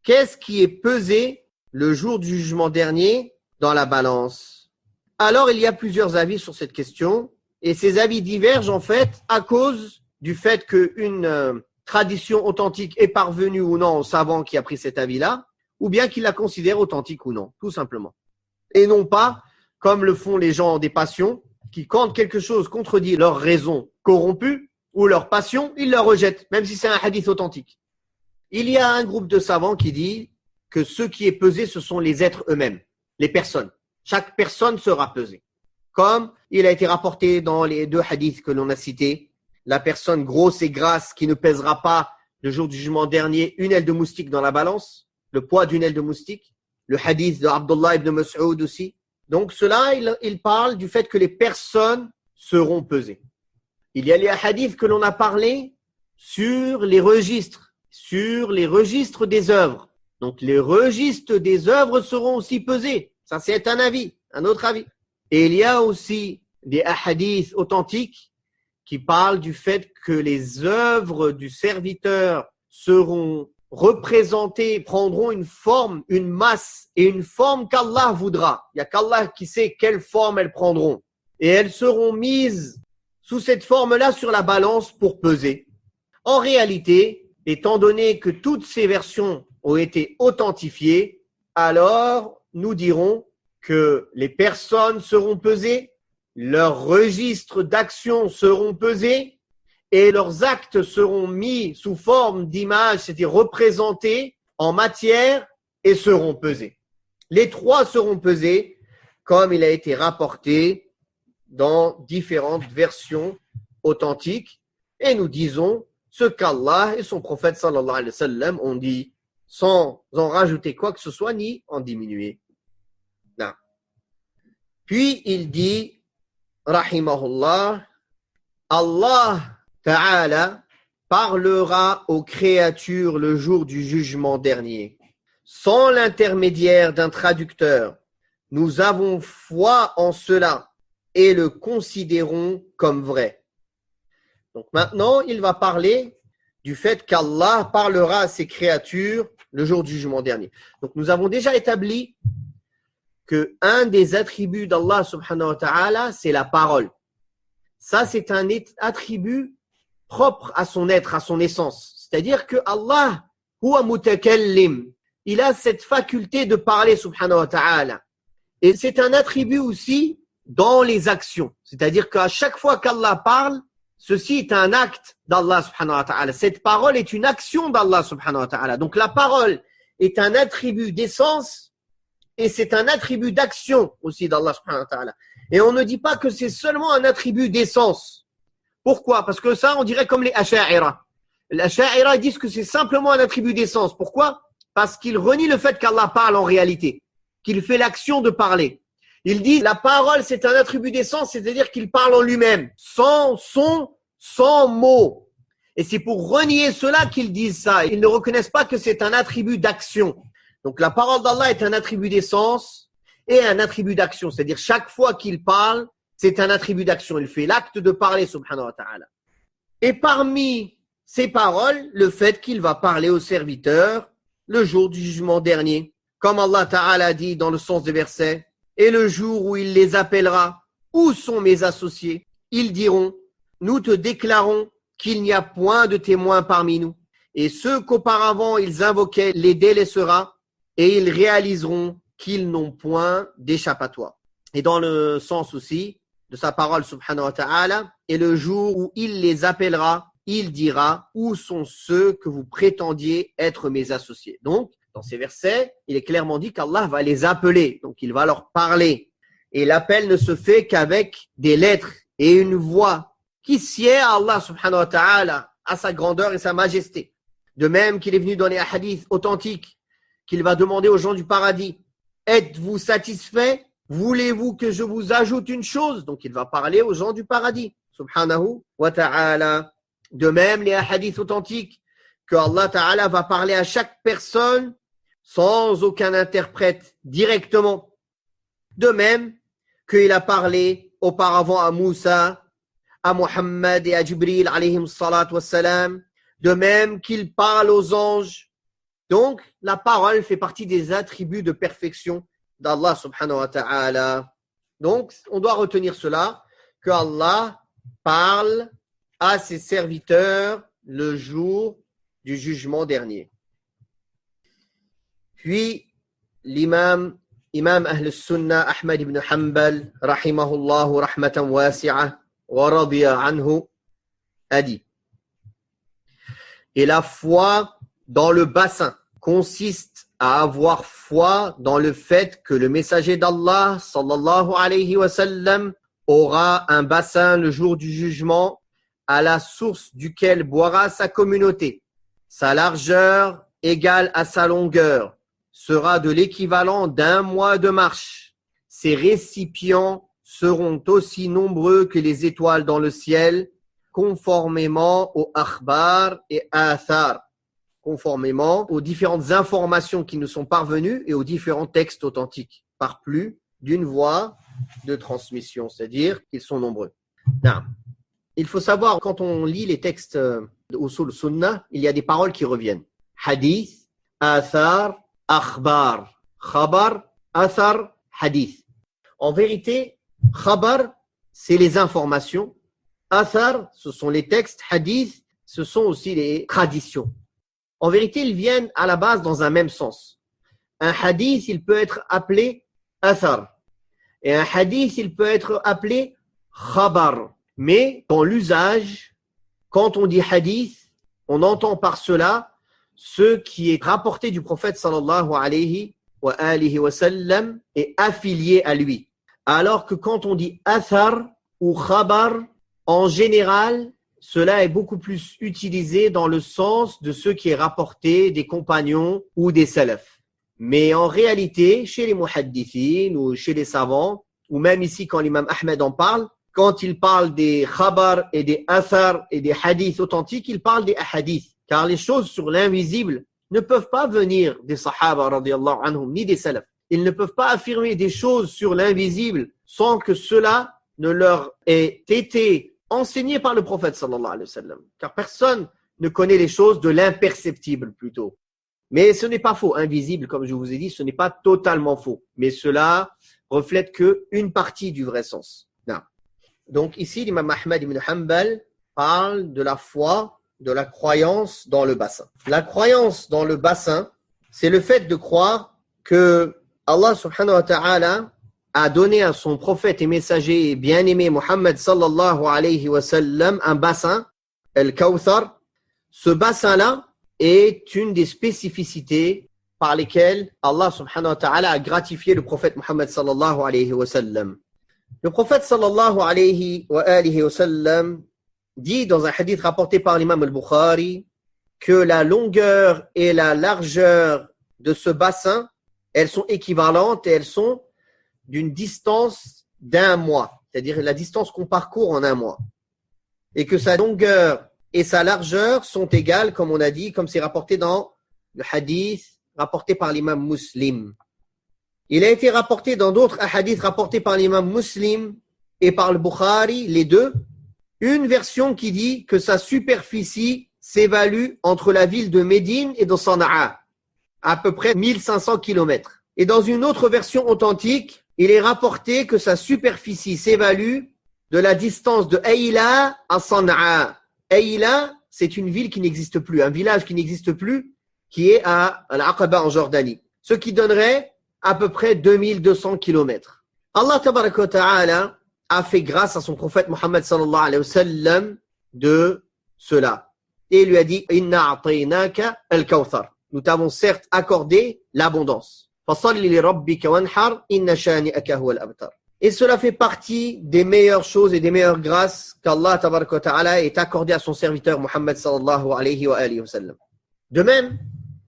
A: Qu'est-ce qui est pesé le jour du jugement dernier dans la balance? Alors, il y a plusieurs avis sur cette question et ces avis divergent en fait à cause du fait qu'une tradition authentique est parvenue ou non au savant qui a pris cet avis-là, ou bien qu'il la considère authentique ou non, tout simplement. Et non pas, comme le font les gens des passions, qui quand quelque chose contredit leur raison corrompue ou leur passion, ils la rejettent, même si c'est un hadith authentique. Il y a un groupe de savants qui dit que ce qui est pesé, ce sont les êtres eux-mêmes, les personnes. Chaque personne sera pesée. Comme il a été rapporté dans les deux hadiths que l'on a cités, la personne grosse et grasse qui ne pèsera pas le jour du jugement dernier une aile de moustique dans la balance, le poids d'une aile de moustique, le hadith de Abdullah ibn Mas'ud aussi. Donc cela, il parle du fait que les personnes seront pesées. Il y a les hadiths que l'on a parlé sur les registres des œuvres. Donc les registres des œuvres seront aussi pesés. Ça, c'est un avis, un autre avis. Et il y a aussi des hadiths authentiques qui parlent du fait que les œuvres du serviteur seront représentées, prendront une forme, une masse et une forme qu'Allah voudra. Il n'y a qu'Allah qui sait quelle forme elles prendront. Et elles seront mises sous cette forme-là sur la balance pour peser. En réalité, étant donné que toutes ces versions ont été authentifiées, alors nous dirons que les personnes seront pesées, leurs registres d'action seront pesés et leurs actes seront mis sous forme d'image, c'est-à-dire représentés en matière et seront pesés. Les trois seront pesés comme il a été rapporté dans différentes versions authentiques et nous disons ce qu'Allah et son prophète sallallahu alayhi wa sallam ont dit sans en rajouter quoi que ce soit ni en diminuer. Non. Puis il dit rahimahullah, Allah Ta'ala parlera aux créatures le jour du jugement dernier. Sans l'intermédiaire d'un traducteur, nous avons foi en cela et le considérons comme vrai. Donc maintenant, il va parler du fait qu'Allah parlera à ses créatures le jour du jugement dernier. Donc nous avons déjà établi que un des attributs d'Allah subhanahu wa ta'ala, c'est la parole. Ça, c'est un attribut propre à son être, à son essence. C'est-à-dire que Allah, huwa mutakallim, il a cette faculté de parler subhanahu wa ta'ala. Et c'est un attribut aussi dans les actions. C'est-à-dire qu'à chaque fois qu'Allah parle, ceci est un acte d'Allah subhanahu wa ta'ala. Cette parole est une action d'Allah subhanahu wa ta'ala. Donc la parole est un attribut d'essence et c'est un attribut d'action aussi d'Allah subhanahu wa ta'ala. Et on ne dit pas que c'est seulement un attribut d'essence. Pourquoi? Parce que ça, on dirait comme les Asha'ira. Les Asha'ira disent que c'est simplement un attribut d'essence. Pourquoi? Parce qu'ils renient le fait qu'Allah parle en réalité, qu'il fait l'action de parler. Ils disent la parole, c'est un attribut d'essence, c'est-à-dire qu'il parle en lui-même, sans son, sans mots. Et c'est pour renier cela qu'ils disent ça. Ils ne reconnaissent pas que c'est un attribut d'action. Donc la parole d'Allah est un attribut d'essence et un attribut d'action. C'est-à-dire chaque fois qu'il parle, c'est un attribut d'action. Il fait l'acte de parler, subhanahu wa ta'ala. Et parmi ces paroles, le fait qu'il va parler aux serviteurs le jour du jugement dernier. Comme Allah ta'ala dit dans le sens des versets, et le jour où il les appellera, où sont mes associés? Ils diront, nous te déclarons qu'il n'y a point de témoins parmi nous. Et ceux qu'auparavant ils invoquaient les délaissera, et ils réaliseront qu'ils n'ont point d'échappatoire. Et dans le sens aussi de sa parole subhanahu wa ta'ala, et le jour où il les appellera, il dira, où sont ceux que vous prétendiez être mes associés? Donc, dans ces versets, il est clairement dit qu'Allah va les appeler, donc il va leur parler. Et l'appel ne se fait qu'avec des lettres et une voix qui sied à Allah subhanahu wa ta'ala, à sa grandeur et sa majesté. De même qu'il est venu dans les hadiths authentiques, qu'il va demander aux gens du paradis, êtes-vous satisfaits? Voulez-vous que je vous ajoute une chose? Donc il va parler aux gens du paradis, subhanahu wa ta'ala. De même, les hadiths authentiques, que Allah ta'ala va parler à chaque personne sans aucun interprète directement. De même qu'il a parlé auparavant à Moussa, à Muhammad et à Jibril alayhim salat wassalam. De même qu'il parle aux anges. Donc, la parole fait partie des attributs de perfection d'Allah subhanahu wa ta'ala. Donc, on doit retenir cela, que Allah parle à ses serviteurs le jour du jugement dernier. Puis, imam Ahl Sunnah Ahmad ibn Hanbal, rahimahullahu rahmatan wasi'ah, wa radiya anhu, a dit, et la foi dans le bassin consiste à avoir foi dans le fait que le messager d'Allah, sallallahu alayhi wa sallam, aura un bassin le jour du jugement à la source duquel boira sa communauté. Sa largeur égale à sa longueur sera de l'équivalent d'un mois de marche. Ses récipients seront aussi nombreux que les étoiles dans le ciel, conformément aux akhbar et athar, conformément aux différentes informations qui nous sont parvenues et aux différents textes authentiques, par plus d'une voie de transmission, c'est-à-dire qu'ils sont nombreux. Non. Il faut savoir, quand on lit les textes de Usul Sunnah, il y a des paroles qui reviennent. Hadith, athar, akhbar. Khabar, athar, hadith. En vérité, khabar, c'est les informations. Athar, ce sont les textes. Hadith, ce sont aussi les traditions. En vérité, ils viennent à la base dans un même sens. Un hadith, il peut être appelé athar. Et un hadith, il peut être appelé khabar. Mais dans l'usage, quand on dit hadith, on entend par cela ce qui est rapporté du prophète sallallahu alayhi wa sallam et affilié à lui. Alors que quand on dit athar ou khabar, en général, cela est beaucoup plus utilisé dans le sens de ce qui est rapporté des compagnons ou des salafs. Mais en réalité, chez les muhaddithin ou chez les savants, ou même ici quand l'imam Ahmed en parle, quand il parle des khabar et des athar et des hadiths authentiques, il parle des ahadiths. Car les choses sur l'invisible ne peuvent pas venir des sahaba radiyallahu anhum, ni des salafs. Ils ne peuvent pas affirmer des choses sur l'invisible sans que cela ne leur ait été enseigné par le prophète sallallahu alayhi wa sallam. Car personne ne connaît les choses de l'imperceptible plutôt. Mais ce n'est pas faux. Invisible, comme je vous ai dit, ce n'est pas totalement faux. Mais cela reflète qu'une partie du vrai sens. Non. Donc ici, l'imam Ahmad ibn Hanbal parle de la foi, de la croyance dans le bassin. La croyance dans le bassin, c'est le fait de croire que Allah subhanahu wa ta'ala a donné à son prophète et messager bien-aimé Muhammad sallallahu alayhi wa sallam un bassin, Al-Kawthar. Ce bassin-là est une des spécificités par lesquelles Allah subhanahu wa ta'ala a gratifié le prophète Muhammad sallallahu alayhi wa sallam. Le prophète sallallahu alayhi wa sallam dit dans un hadith rapporté par l'imam al-Bukhari que la longueur et la largeur de ce bassin, elles sont équivalentes et elles sont d'une distance d'un mois, c'est-à-dire la distance qu'on parcourt en un mois. Et que sa longueur et sa largeur sont égales, comme on a dit, comme c'est rapporté dans le hadith rapporté par l'imam Muslim. Il a été rapporté dans d'autres hadiths rapportés par l'imam Muslim et par le Bukhari, les deux, une version qui dit que sa superficie s'évalue entre la ville de Médine et de Sana'a, à peu près 1500 km. Et dans une autre version authentique, il est rapporté que sa superficie s'évalue de la distance de Aïla à Sana'a. Aïla, c'est une ville qui n'existe plus, un village qui n'existe plus, qui est à Al-Aqaba en Jordanie. Ce qui donnerait à peu près 2200 km. Allah tabaraka wa ta'ala a fait grâce à son prophète Muhammad sallallahu alayhi wa sallam de cela. Et il lui a dit « Inna a'taynaka al-kawthar » Nous t'avons certes accordé l'abondance. « Fasalli li rabbika wanhar, inna shani'aka huwa al-abtar » Et cela fait partie des meilleures choses et des meilleures grâces qu'Allah tabaraka wa ta'ala ait accordé à son serviteur Muhammad sallallahu alayhi wa sallam. De même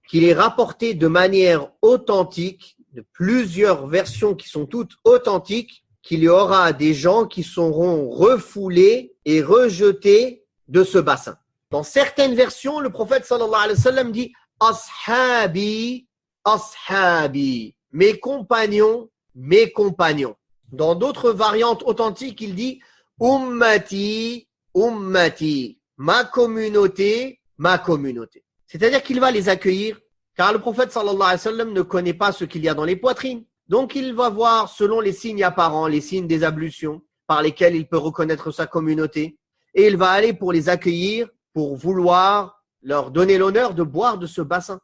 A: qu'il est rapporté de manière authentique, de plusieurs versions qui sont toutes authentiques, qu'il y aura des gens qui seront refoulés et rejetés de ce bassin. Dans certaines versions, le prophète sallallahu alayhi wa sallam dit « Ashabi, ashabi » mes compagnons, mes compagnons. Dans d'autres variantes authentiques, il dit « Ummati, ummati » ma communauté, ma communauté. C'est-à-dire qu'il va les accueillir, car le prophète sallallahu alayhi wa sallam ne connaît pas ce qu'il y a dans les poitrines. Donc il va voir selon les signes apparents, les signes des ablutions par lesquels il peut reconnaître sa communauté. Et il va aller pour les accueillir, pour vouloir leur donner l'honneur de boire de ce bassin.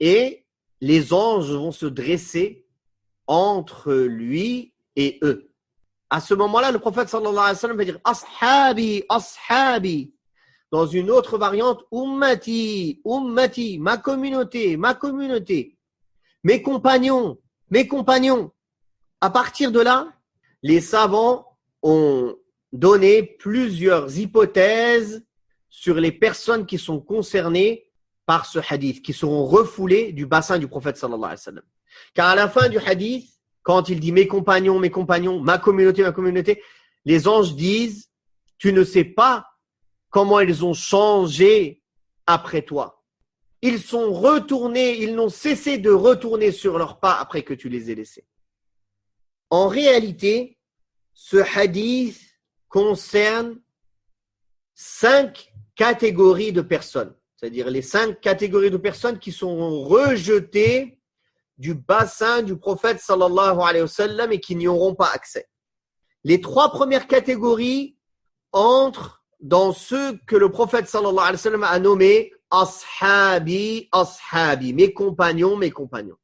A: Et les anges vont se dresser entre lui et eux. À ce moment-là, le prophète sallallahu alayhi wa sallam va dire « Ashabi, ashabi » Dans une autre variante, ummati, ummati, ma communauté, ma communauté, mes compagnons, mes compagnons. À partir de là, les savants ont donné plusieurs hypothèses sur les personnes qui sont concernées par ce hadith, qui seront refoulées du bassin du prophète sallallahu alayhi wa sallam. Car à la fin du hadith, quand il dit mes compagnons, ma communauté, les anges disent, tu ne sais pas comment ils ont changé après toi. Ils sont retournés, ils n'ont cessé de retourner sur leurs pas après que tu les aies laissés. En réalité, ce hadith concerne 5 catégories de personnes. C'est-à-dire les 5 catégories de personnes qui sont rejetées du bassin du prophète sallallahu alayhi wa sallam et qui n'y auront pas accès. Les 3 premières catégories entrent dans ceux que le prophète sallallahu alayhi wa sallam a nommé ashabi, ashabi, mes compagnons, mes compagnons.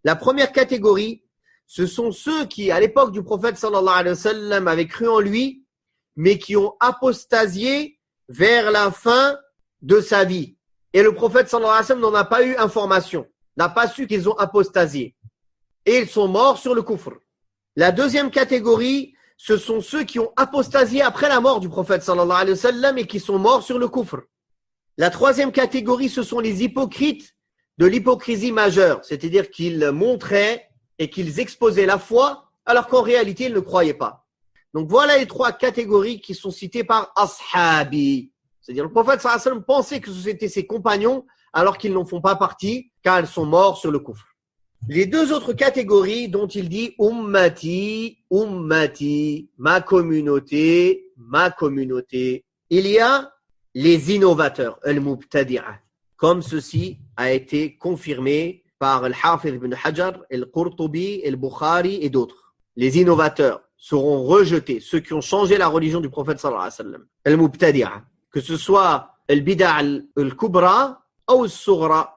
A: La première catégorie, ce sont ceux qui, à l'époque du prophète sallallahu alayhi wa sallam, avaient cru en lui, mais qui ont apostasié vers la fin de sa vie. Et le prophète sallallahu alayhi wa sallam n'en a pas eu information, n'a pas su qu'ils ont apostasié. Et ils sont morts sur le kufr. La deuxième catégorie, ce sont ceux qui ont apostasié après la mort du prophète sallallahu alayhi wa sallam et qui sont morts sur le kufr. La troisième catégorie, ce sont les hypocrites de l'hypocrisie majeure, c'est-à-dire qu'ils montraient et qu'ils exposaient la foi alors qu'en réalité ils ne croyaient pas. Donc voilà les 3 catégories qui sont citées par ashabi. C'est-à-dire le prophète sallallahu alayhi wa sallam pensait que c'était ses compagnons alors qu'ils n'en font pas partie car ils sont morts sur le kufr. Les 2 autres catégories dont il dit ummati, ummati, ma communauté, ma communauté. Il y a les innovateurs, al-mubtadi'a, comme ceci a été confirmé par al-Hafiz ibn Hajar, al-Qurtubi, al-Bukhari et d'autres. Les innovateurs seront rejetés, ceux qui ont changé la religion du prophète sallallahu alayhi wa sallam. Al-mubtadi'a, que ce soit al-bid'a al-kubra ou al-sughra.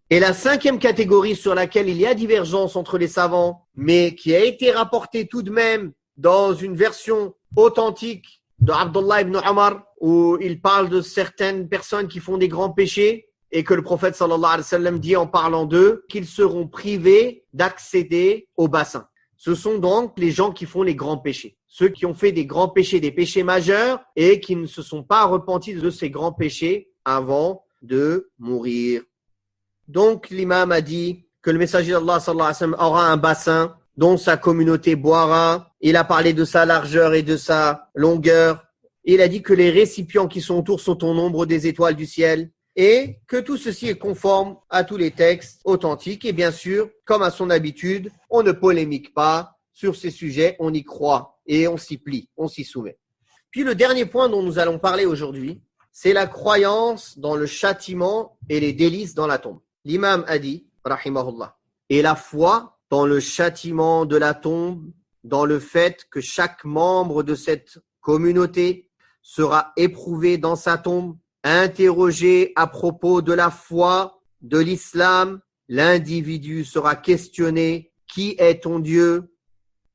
A: Et la 5e catégorie sur laquelle il y a divergence entre les savants, mais qui a été rapportée tout de même dans une version authentique de Abdullah ibn Omar, où il parle de certaines personnes qui font des grands péchés et que le prophète sallallahu alayhi wa sallam dit en parlant d'eux qu'ils seront privés d'accéder au bassin. Ce sont donc les gens qui font les grands péchés. Ceux qui ont fait des grands péchés, des péchés majeurs, et qui ne se sont pas repentis de ces grands péchés avant de mourir. Donc, l'imam a dit que le messager d'Allah sallallahu alayhi wa sallam aura un bassin dont sa communauté boira. Il a parlé de sa largeur et de sa longueur. Il a dit que les récipients qui sont autour sont au nombre des étoiles du ciel et que tout ceci est conforme à tous les textes authentiques. Et bien sûr, comme à son habitude, on ne polémique pas sur ces sujets, on y croit et on s'y plie, on s'y soumet. Puis le dernier point dont nous allons parler aujourd'hui, c'est la croyance dans le châtiment et les délices dans la tombe. L'imam a dit, rahimahullah, et la foi dans le châtiment de la tombe, dans le fait que chaque membre de cette communauté sera éprouvé dans sa tombe, interrogé à propos de la foi, de l'islam, l'individu sera questionné, qui est ton Dieu,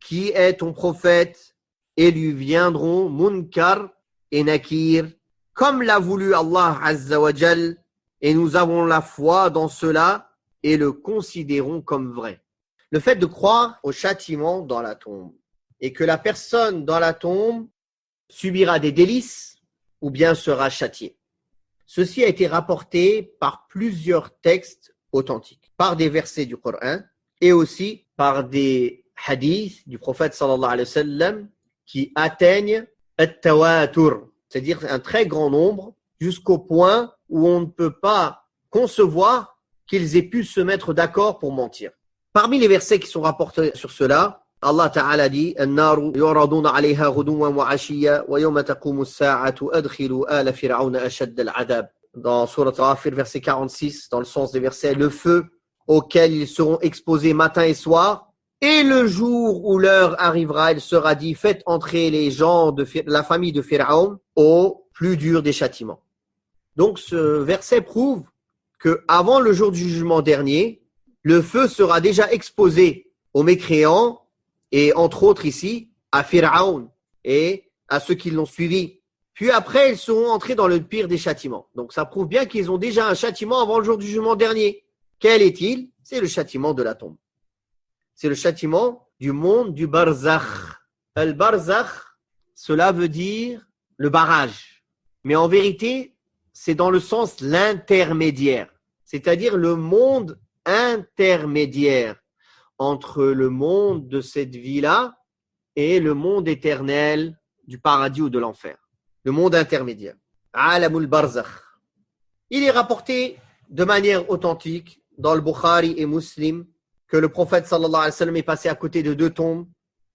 A: qui est ton prophète, et lui viendront Munkar et Nakir, comme l'a voulu Allah Azza wa Jal, et nous avons la foi dans cela et le considérons comme vrai. Le fait de croire au châtiment dans la tombe et que la personne dans la tombe subira des délices ou bien sera châtiée. Ceci a été rapporté par plusieurs textes authentiques, par des versets du Coran et aussi par des hadiths du prophète sallallahu alayhi wa sallam qui atteignent at-tawatur, c'est-à-dire un très grand nombre, jusqu'au point où on ne peut pas concevoir qu'ils aient pu se mettre d'accord pour mentir. Parmi les versets qui sont rapportés sur cela, Allah Ta'ala dit النار يعرضون عليها غدوا وعشيا ويوم تقوم الساعة أدخلوا آل فرعون أشد العذاب. Dans Surat Ghafir, verset 46, dans le sens des versets, le feu auquel ils seront exposés matin et soir, et le jour où l'heure arrivera, il sera dit, faites entrer les gens de la famille de Pharaon au plus dur des châtiments. Donc ce verset prouve que avant le jour du jugement dernier, le feu sera déjà exposé aux mécréants et entre autres ici à Pharaon et à ceux qui l'ont suivi. Puis après, ils seront entrés dans le pire des châtiments. Donc ça prouve bien qu'ils ont déjà un châtiment avant le jour du jugement dernier. Quel est-il? C'est le châtiment de la tombe. C'est le châtiment du monde du barzakh. Le barzakh, cela veut dire le barrage. Mais en vérité, c'est dans le sens l'intermédiaire. C'est-à-dire le monde intermédiaire entre le monde de cette vie-là et le monde éternel du paradis ou de l'enfer. Le monde intermédiaire. Alamul barzakh. Il est rapporté de manière authentique dans le Bukhari et Muslim que le prophète sallallahu alayhi wa sallam est passé à côté de deux tombes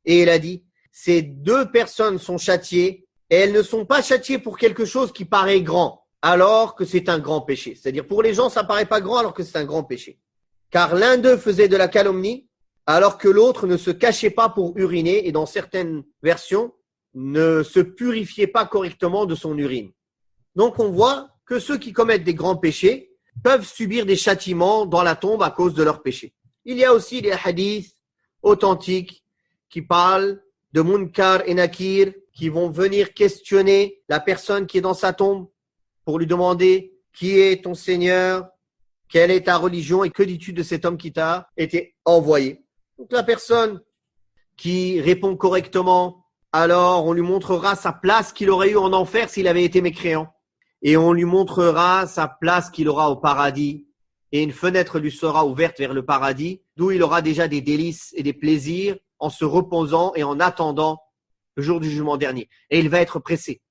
A: et il a dit, ces deux personnes sont châtiées et elles ne sont pas châtiées pour quelque chose qui paraît grand alors que c'est un grand péché. C'est-à-dire pour les gens ça paraît pas grand alors que c'est un grand péché. Car l'un d'eux faisait de la calomnie alors que l'autre ne se cachait pas pour uriner et dans certaines versions ne se purifiait pas correctement de son urine. Donc on voit que ceux qui commettent des grands péchés peuvent subir des châtiments dans la tombe à cause de leurs péchés. Il y a aussi des hadiths authentiques qui parlent de Munkar et Nakir qui vont venir questionner la personne qui est dans sa tombe pour lui demander qui est ton Seigneur, quelle est ta religion et que dis-tu de cet homme qui t'a été envoyé. Donc la personne qui répond correctement, alors on lui montrera sa place qu'il aurait eue en enfer s'il avait été mécréant. Et on lui montrera sa place qu'il aura au paradis. Et une fenêtre lui sera ouverte vers le paradis, d'où il aura déjà des délices et des plaisirs en se reposant et en attendant le jour du jugement dernier. Et il va être pressé.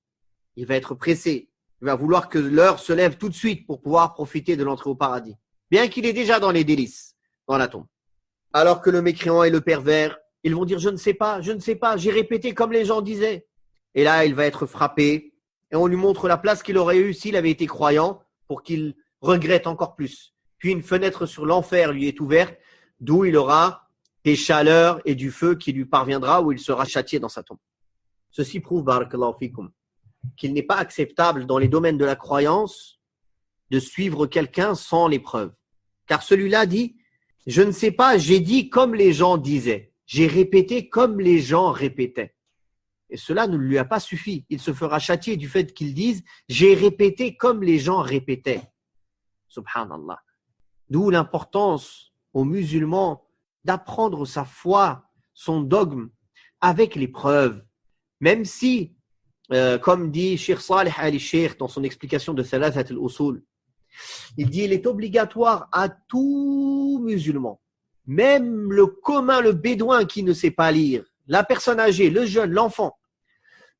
A: Il va être pressé. Il va vouloir que l'heure se lève tout de suite pour pouvoir profiter de l'entrée au paradis. Bien qu'il est déjà dans les délices, dans la tombe. Alors que le mécréant et le pervers, ils vont dire, je ne sais pas, j'ai répété comme les gens disaient. Et là, il va être frappé et on lui montre la place qu'il aurait eue s'il avait été croyant pour qu'il regrette encore plus. Puis une fenêtre sur l'enfer lui est ouverte, d'où il aura des chaleurs et du feu qui lui parviendra, où il sera châtié dans sa tombe. Ceci prouve, barakallahu fikum, qu'il n'est pas acceptable dans les domaines de la croyance de suivre quelqu'un sans les preuves. Car celui-là dit, je ne sais pas, j'ai dit comme les gens disaient. J'ai répété comme les gens répétaient. Et cela ne lui a pas suffi. Il se fera châtier du fait qu'il dise « J'ai répété comme les gens répétaient ». Subhanallah. D'où l'importance aux musulmans d'apprendre sa foi son dogme avec les preuves. Même si, comme dit Cheikh Salih al-Sheikh dans son explication de Thalathat al-Usul, il dit il est obligatoire à tout musulman, même le commun, le bédouin qui ne sait pas lire, la personne âgée, le jeune, l'enfant,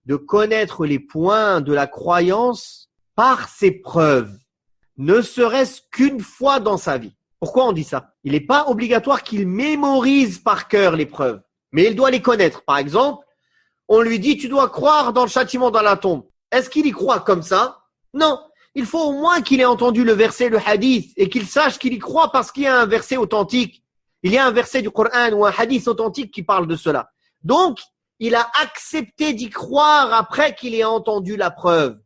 A: de connaître les points de la croyance par ses preuves, ne serait-ce qu'une fois dans sa vie. Pourquoi on dit ça? Il n'est pas obligatoire qu'il mémorise par cœur les preuves, mais il doit les connaître. Par exemple, on lui dit tu dois croire dans le châtiment dans la tombe. Est-ce qu'il y croit comme ça? Non. Il faut au moins qu'il ait entendu le verset, le hadith, et qu'il sache qu'il y croit parce qu'il y a un verset authentique. Il y a un verset du Coran ou un hadith authentique qui parle de cela. Donc, il a accepté d'y croire après qu'il ait entendu la preuve.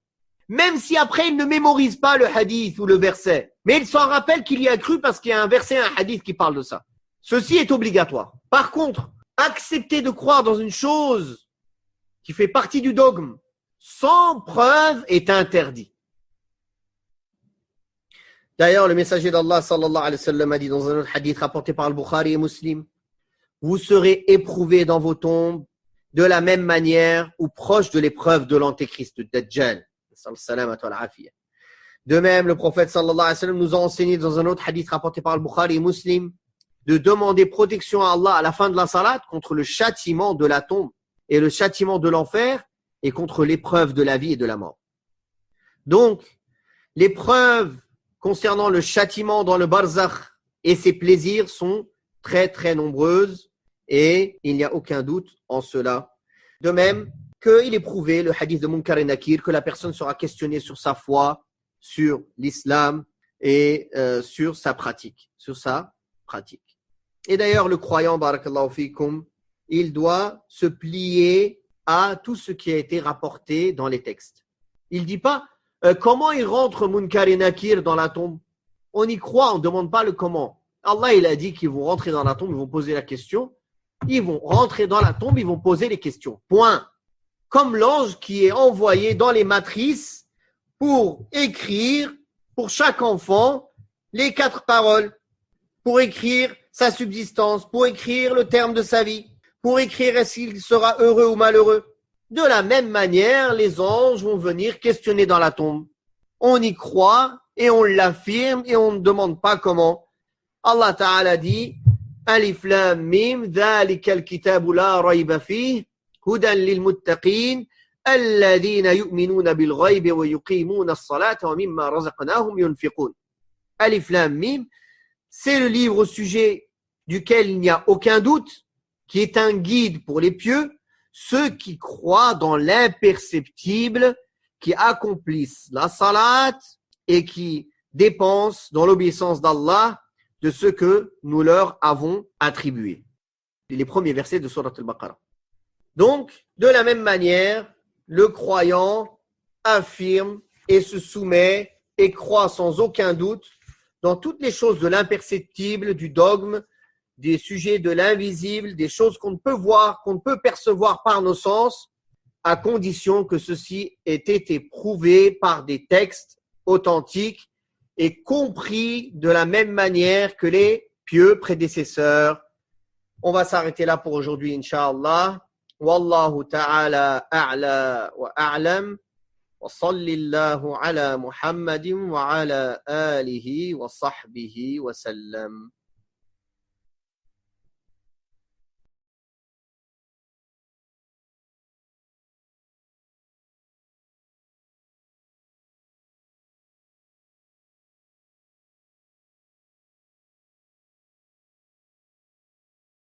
A: Même si après il ne mémorise pas le hadith ou le verset. Mais il s'en rappelle qu'il y a cru parce qu'il y a un verset, un hadith qui parle de ça. Ceci est obligatoire. Par contre, accepter de croire dans une chose qui fait partie du dogme sans preuve est interdit. D'ailleurs, le messager d'Allah sallallahu alayhi wa sallam a dit dans un autre hadith rapporté par Al-Bukhari et Muslim, vous serez éprouvés dans vos tombes de la même manière ou proche de l'épreuve de l'antéchrist, de Dajjal. De même, le prophète sallallahu alayhi wa sallam nous a enseigné dans un autre hadith rapporté par Al-Bukhari et Muslim de demander protection à Allah à la fin de la salat contre le châtiment de la tombe et le châtiment de l'enfer et contre l'épreuve de la vie et de la mort. Donc, l'épreuve concernant le châtiment dans le barzakh et ses plaisirs sont très très nombreuses et il n'y a aucun doute en cela. De même qu'il est prouvé, le hadith de Munkar et Nakir, que la personne sera questionnée sur sa foi, sur l'islam et sur sa pratique. Et d'ailleurs, le croyant, barakallahu fikum, il doit se plier à tout ce qui a été rapporté dans les textes. Il ne dit pas comment il rentre Munkar et Nakir dans la tombe. On y croit, on ne demande pas le comment. Allah, il a dit qu'ils vont rentrer dans la tombe, ils vont poser la question. Ils vont rentrer dans la tombe, ils vont poser les questions. Point. Comme l'ange qui est envoyé dans les matrices pour écrire pour chaque enfant les 4 paroles, pour écrire sa subsistance, pour écrire le terme de sa vie, pour écrire est-ce qu'il sera heureux ou malheureux. De la même manière, les anges vont venir questionner dans la tombe. On y croit et on l'affirme et on ne demande pas comment. Allah Ta'ala dit Alif Lam Mim, ذلك الكتاب لا ريب فيه هدى للمتقين الذين يؤمنون بالغيب ويقيمون الصلاة ومما رزقناهم ينفقون. Alif Lam Mim, c'est le livre au sujet duquel il n'y a aucun doute, qui est un guide pour les pieux, ceux qui croient dans l'imperceptible, qui accomplissent la salat et qui dépensent dans l'obéissance d'Allah de ce que nous leur avons attribué. Les premiers versets de Surat Al-Baqarah. Donc, de la même manière, le croyant affirme et se soumet et croit sans aucun doute dans toutes les choses de l'imperceptible, du dogme, des sujets de l'invisible, des choses qu'on ne peut voir, qu'on ne peut percevoir par nos sens, à condition que ceci ait été prouvé par des textes authentiques et compris de la même manière que les pieux prédécesseurs. On va s'arrêter là pour aujourd'hui, Inch'Allah. Wallahu ta'ala a'la wa a'lam. Wa sallallahu ala Muhammadin wa ala alihi wa sahbihi wa sallam.